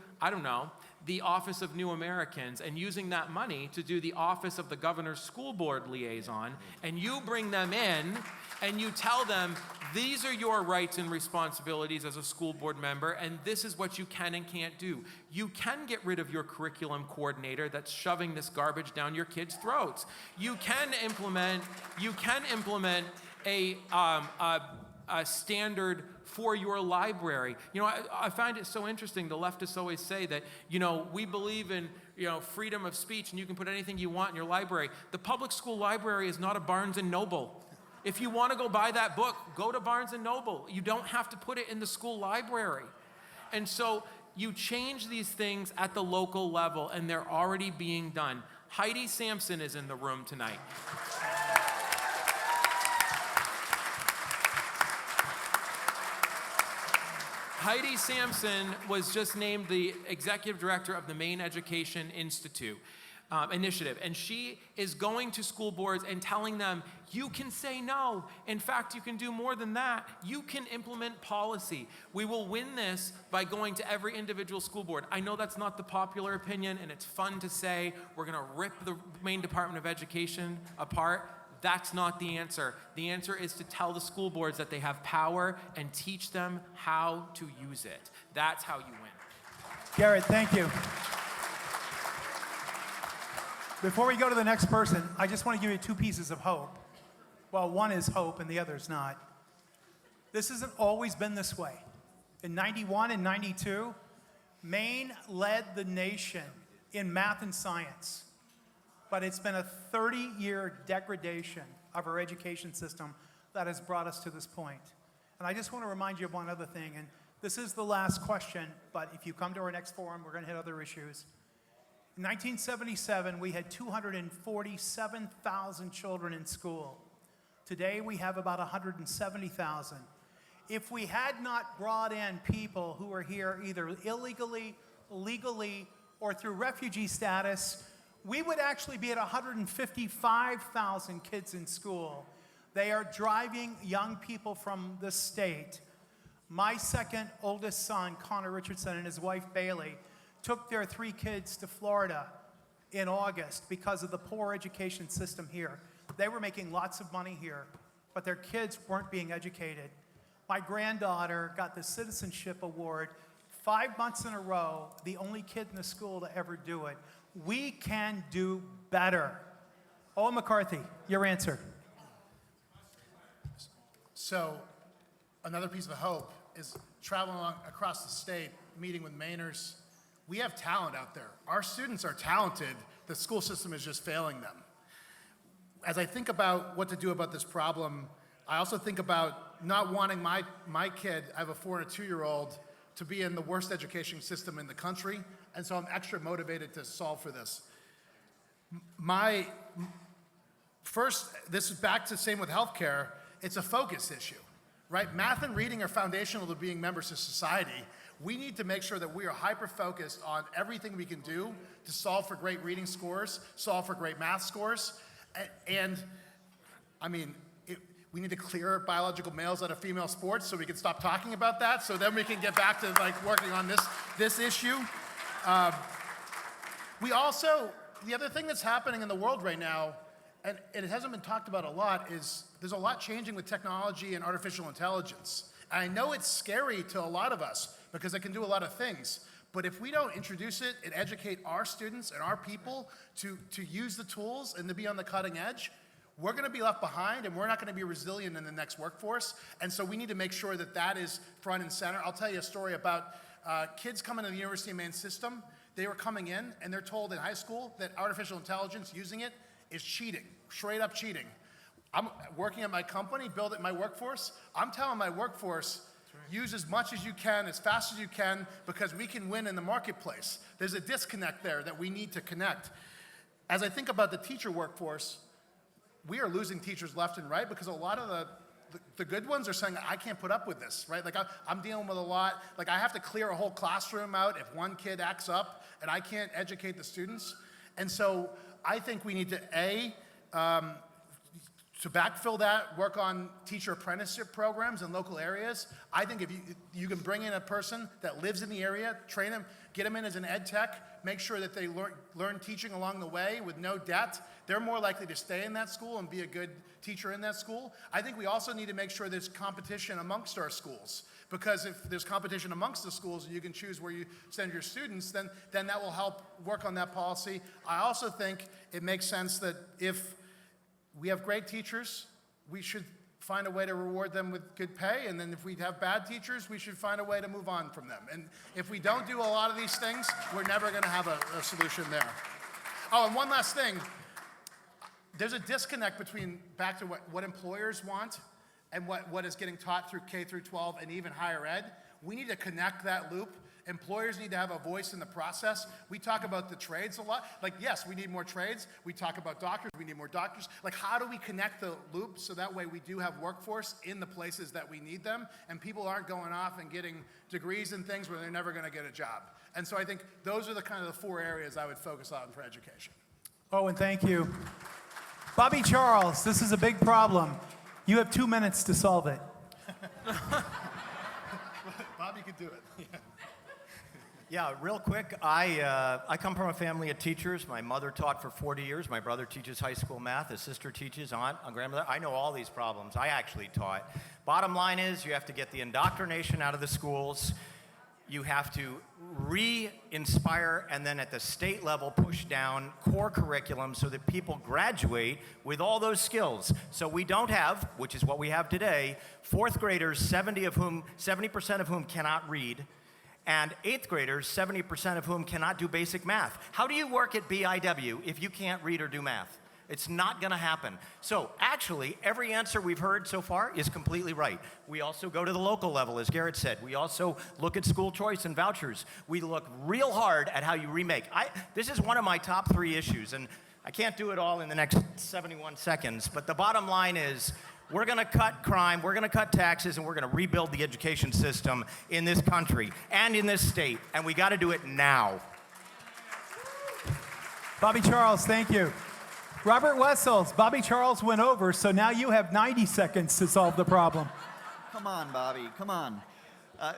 the Office of New Americans and using that money to do the Office of the Governor's School Board Liaison, and you bring them in and you tell them, these are your rights and responsibilities as a school board member, and this is what you can and can't do. You can get rid of your curriculum coordinator that's shoving this garbage down your kids' throats. You can implement a standard for your library. I find it so interesting. The leftists always say that, we believe in, freedom of speech and you can put anything you want in your library. The public school library is not a Barnes and Noble. If you want to go buy that book, go to Barnes and Noble. You don't have to put it in the school library. And so you change these things at the local level, and they're already being done. Heidi Sampson is in the room tonight. Heidi Sampson was just named the executive director of the Maine Education Institute initiative, and she is going to school boards and telling them, you can say no. In fact, you can do more than that. You can implement policy. We will win this by going to every individual school board. I know that's not the popular opinion, and it's fun to say we're going to rip the Maine Department of Education apart. That's not the answer. The answer is to tell the school boards that they have power and teach them how to use it. That's how you win. Garrett, thank you. Before we go to the next person, I just want to give you two pieces of hope. Well, one is hope and the other is not. This hasn't always been this way. In 91 and 92, Maine led the nation in math and science. But it's been a 30-year degradation of our education system that has brought us to this point. And I just want to remind you of one other thing, and this is the last question, but if you come to our next forum, we're going to hit other issues. In 1977, we had 247,000 children in school. Today, we have about 170,000. If we had not brought in people who are here either illegally, legally, or through refugee status, we would actually be at 155,000 kids in school. They are driving young people from the state. My second oldest son, Connor Richardson, and his wife, Bailey, took their 3 kids to Florida in August because of the poor education system here. They were making lots of money here, but their kids weren't being educated. My granddaughter got the Citizenship Award 5 months in a row, the only kid in the school to ever do it. We can do better. Owen McCarthy, your answer. So another piece of hope is traveling along across the state, meeting with Mainers. We have talent out there. Our students are talented. The school system is just failing them. As I think about what to do about this problem, I also think about not wanting my kid, I have a 4 and a 2-year-old, to be in the worst education system in the country, and so I'm extra motivated to solve for this. This is back to the same with healthcare, it's a focus issue, right? Math and reading are foundational to being members of society. We need to make sure that we are hyper-focused on everything we can do to solve for great reading scores, solve for great math scores, we need to clear biological males out of female sports so we can stop talking about that, so then we can get back to working on this issue. The other thing that's happening in the world right now, and it hasn't been talked about a lot, is there's a lot changing with technology and artificial intelligence. And I know it's scary to a lot of us because it can do a lot of things, but if we don't introduce it and educate our students and our people to use the tools and to be on the cutting edge, we're going to be left behind and we're not going to be resilient in the next workforce. And so we need to make sure that that is front and center. I'll tell you a story about kids coming to the University of Maine system. They were coming in and they're told in high school that artificial intelligence, using it, is cheating, straight up cheating. I'm working at my company, building my workforce. I'm telling my workforce, use as much as you can, as fast as you can, because we can win in the marketplace. There's a disconnect there that we need to connect. As I think about the teacher workforce, we are losing teachers left and right because a lot of the good ones are saying, I can't put up with this, right? Like I'm dealing with a lot, like I have to clear a whole classroom out if one kid acts up and I can't educate the students. And so I think we need to, to backfill that, work on teacher apprenticeship programs in local areas. I think if you can bring in a person that lives in the area, train them, get them in as an ed tech, make sure that they learn teaching along the way with no debt, they're more likely to stay in that school and be a good teacher in that school. I think we also need to make sure there's competition amongst our schools, because if there's competition amongst the schools and you can choose where you send your students, then that will help work on that policy. I also think it makes sense that if we have great teachers, we should find a way to reward them with good pay, and then if we have bad teachers, we should find a way to move on from them. And if we don't do a lot of these things, we're never going to have a solution there. Oh, and one last thing. There's a disconnect between, back to what employers want and what is getting taught through K through 12 and even higher ed. We need to connect that loop. Employers need to have a voice in the process. We talk about the trades a lot. Like, yes, we need more trades. We talk about doctors. We need more doctors. Like, how do we connect the loop so that way we do have workforce in the places that we need them, and people aren't going off and getting degrees in things where they're never going to get a job. And so I think those are the kind of the 4 areas I would focus on for education. Oh, and thank you. Bobby Charles, this is a big problem. You have 2 minutes to solve it. Bobby could do it. Yeah. Yeah, real quick, I come from a family of teachers. My mother taught for 40 years. My brother teaches high school math. His sister teaches, aunt, a grandmother. I know all these problems. I actually taught. Bottom line is you have to get the indoctrination out of the schools. You have to re-inspire and then at the state level push down core curriculum so that people graduate with all those skills. So we don't have, which is what we have today, 4th graders, 70% of whom cannot read, and 8th graders, 70% of whom cannot do basic math. How do you work at BIW if you can't read or do math? It's not going to happen. So actually, every answer we've heard so far is completely right. We also go to the local level, as Garrett said. We also look at school choice and vouchers. We look real hard at how you remake. This is one of my top 3 issues, and I can't do it all in the next 71 seconds, but the bottom line is we're going to cut crime, we're going to cut taxes, and we're going to rebuild the education system in this country and in this state, and we got to do it now. Bobby Charles, thank you. Robert Wessels, Bobby Charles went over, so now you have 90 seconds to solve the problem. Come on, Bobby, come on.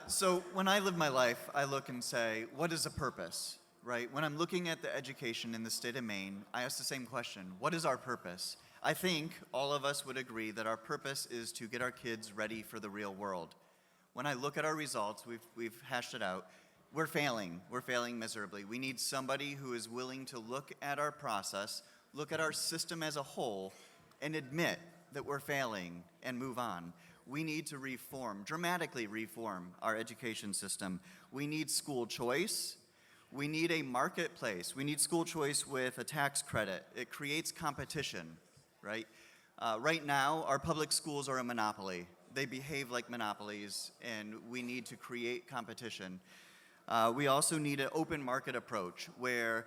So when I live my life, I look and say, what is a purpose, right? When I'm looking at the education in the state of Maine, I ask the same question. What is our purpose? I think all of us would agree that our purpose is to get our kids ready for the real world. When I look at our results, we've hashed it out, we're failing miserably. We need somebody who is willing to look at our process, look at our system as a whole, and admit that we're failing and move on. We need to dramatically reform our education system. We need school choice. We need a marketplace. We need school choice with a tax credit. It creates competition, right? Right now, our public schools are a monopoly. They behave like monopolies, and we need to create competition. We also need an open market approach where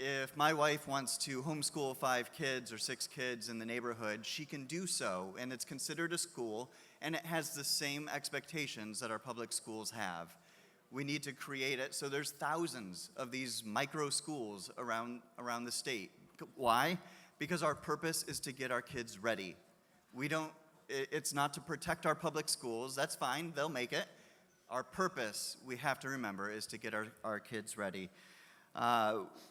if my wife wants to homeschool 5 kids or 6 kids in the neighborhood, she can do so, and it's considered a school, and it has the same expectations that our public schools have. We need to create it so there's thousands of these micro schools around the state. Why? Because our purpose is to get our kids ready. It's not to protect our public schools. That's fine, they'll make it. Our purpose, we have to remember, is to get our kids ready.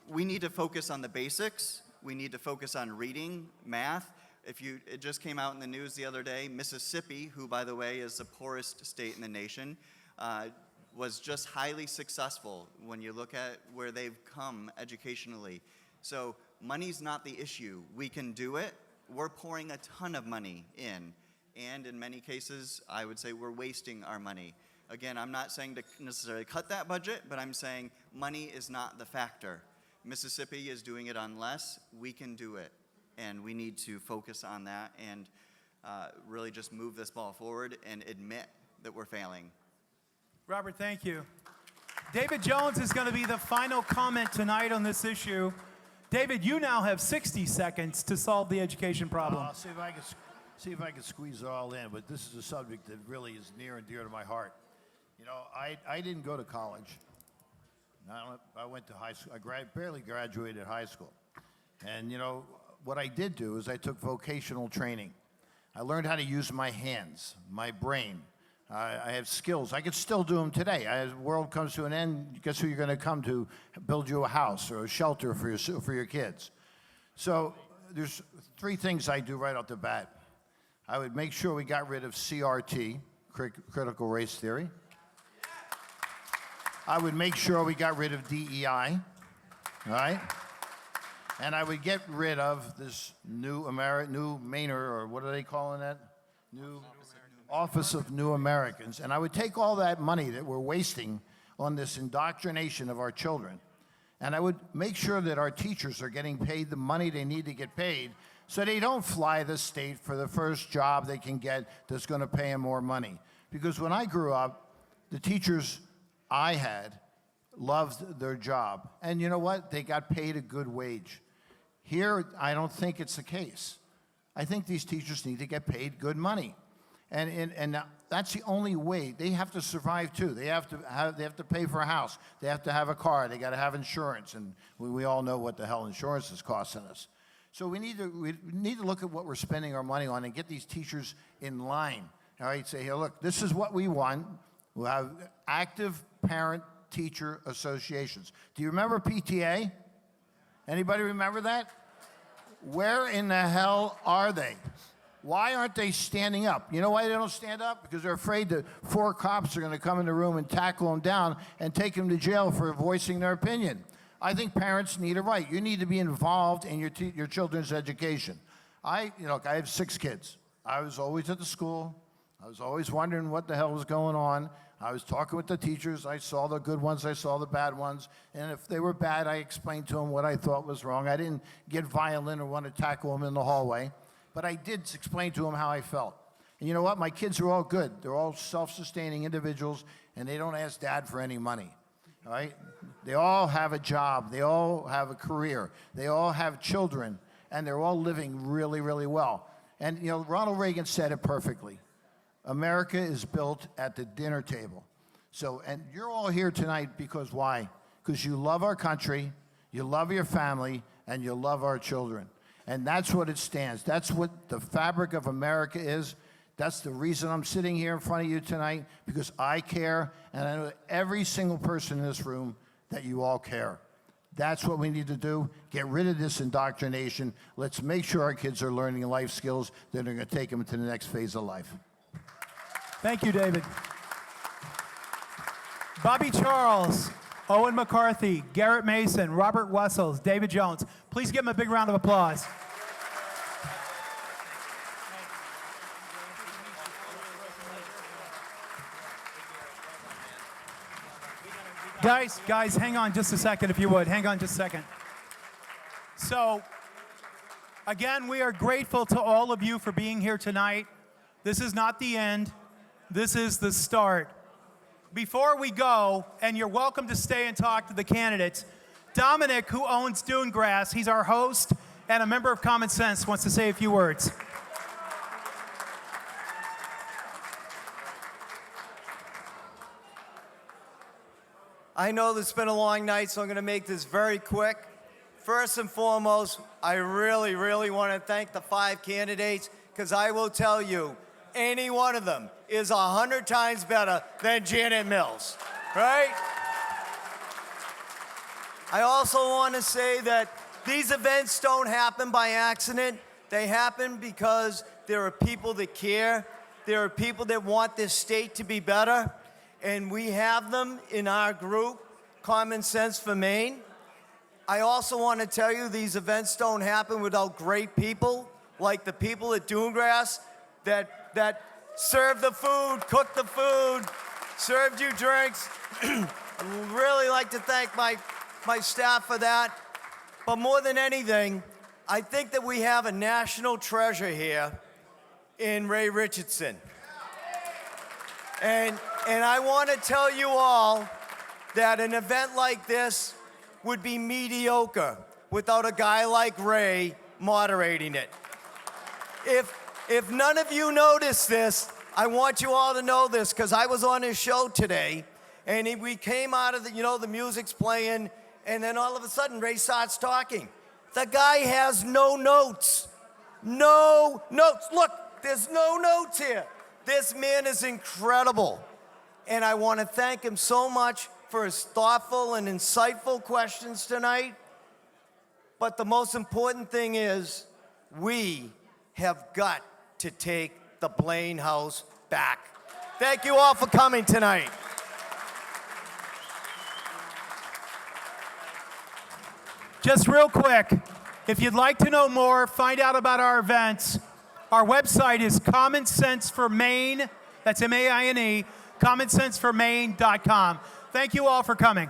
We need to focus on the basics. We need to focus on reading, math. It just came out in the news the other day, Mississippi, who by the way is the poorest state in the nation, was just highly successful when you look at where they've come educationally. So money's not the issue. We can do it. we're pouring a ton of money in. And in many cases, I would say we're wasting our money. Again, I'm not saying to necessarily cut that budget, but I'm saying money is not the factor. Mississippi is doing it on less. We can do it. And we need to focus on that and really just move this ball forward and admit that we're failing. Robert, thank you. David Jones is going to be the final comment tonight on this issue. David, you now have 60 seconds to solve the education problem. I'll see if I can squeeze it all in, but this is a subject that really is near and dear to my heart. You know, I didn't go to college. I went to high school. I barely graduated high school. And, you know, what I did do is I took vocational training. I learned how to use my hands, my brain. I have skills. I could still do them today. As the world comes to an end, guess who you're going to come to build you a house or a shelter for your kids? So there's 3 things I do right off the bat. I would make sure we got rid of CRT, critical race theory. I would make sure we got rid of DEI, all right? And I would get rid of this new Mainer, or what are they calling that? New Office of New Americans. And I would take all that money that we're wasting on this indoctrination of our children, and I would make sure that our teachers are getting paid the money they need to get paid so they don't fly the state for the first job they can get that's going to pay them more money. Because when I grew up, the teachers I had loved their job. And you know what? They got paid a good wage. Here, I don't think it's the case. I think these teachers need to get paid good money. And that's the only way. They have to survive too. They have to pay for a house. They have to have a car. They got to have insurance, and we all know what the hell insurance is costing us. So we need to look at what we're spending our money on and get these teachers in line. All right, say, here, look, this is what we want. We'll have active parent-teacher associations. Do you remember PTA? Anybody remember that? Where in the hell are they? Why aren't they standing up? You know why they don't stand up? Because they're afraid that 4 cops are going to come in the room and tackle them down and take them to jail for voicing their opinion. I think parents need a right. You need to be involved in your children's education. I have 6 kids. I was always at the school. I was always wondering what the hell was going on. I was talking with the teachers. I saw the good ones. I saw the bad ones. And if they were bad, I explained to them what I thought was wrong. I didn't get violent or want to tackle them in the hallway. But I did explain to them how I felt. And you know what? My kids are all good. They're all self-sustaining individuals, and they don't ask Dad for any money. All right? They all have a job. They all have a career. They all have children, and they're all living really, really well. And, you know, Ronald Reagan said it perfectly. America is built at the dinner table. So, and you're all here tonight because why? Because you love our country, you love your family, and you love our children. And that's what it stands. That's what the fabric of America is. That's the reason I'm sitting here in front of you tonight, because I care, and I know that every single person in this room that you all care. That's what we need to do. Get rid of this indoctrination. Let's make sure our kids are learning life skills that are going to take them to the next phase of life. Thank you, David. Bobby Charles, Owen McCarthy, Garrett Mason, Robert Wessels, David Jones. Please give them a big round of applause. Guys, hang on just a second, if you would. Hang on just a second. So, again, we are grateful to all of you for being here tonight. This is not the end. This is the start. Before we go, and you're welcome to stay and talk to the candidates, Dominic, who owns Dune Grass, he's our host and a member of Common Sense, wants to say a few words. I know this has been a long night, so I'm going to make this very quick. First and foremost, I really, really want to thank the 5 candidates, because I will tell you, any one of them is 100 times better than Janet Mills, right? I also want to say that these events don't happen by accident. They happen because there are people that care. There are people that want this state to be better. And we have them in our group, Common Sense for Maine. I also want to tell you these events don't happen without great people like the people at Dunegrass that served the food, cooked the food, served you drinks. I'd really like to thank my staff for that. But more than anything, I think that we have a national treasure here in Ray Richardson. And I want to tell you all that an event like this would be mediocre without a guy like Ray moderating it. If none of you noticed this, I want you all to know this, because I was on his show today, and we came out of the music's playing, and then all of a sudden Ray starts talking. The guy has no notes. No notes. Look, there's no notes here. This man is incredible. And I want to thank him so much for his thoughtful and insightful questions tonight. But the most important thing is we have got to take the Blaine House back. Thank you all for coming tonight. Just real quick, if you'd like to know more, find out about our events, our website is Common Sense for Maine, that's M-A-I-N-E, commonsenseformaine.com. Thank you all for coming.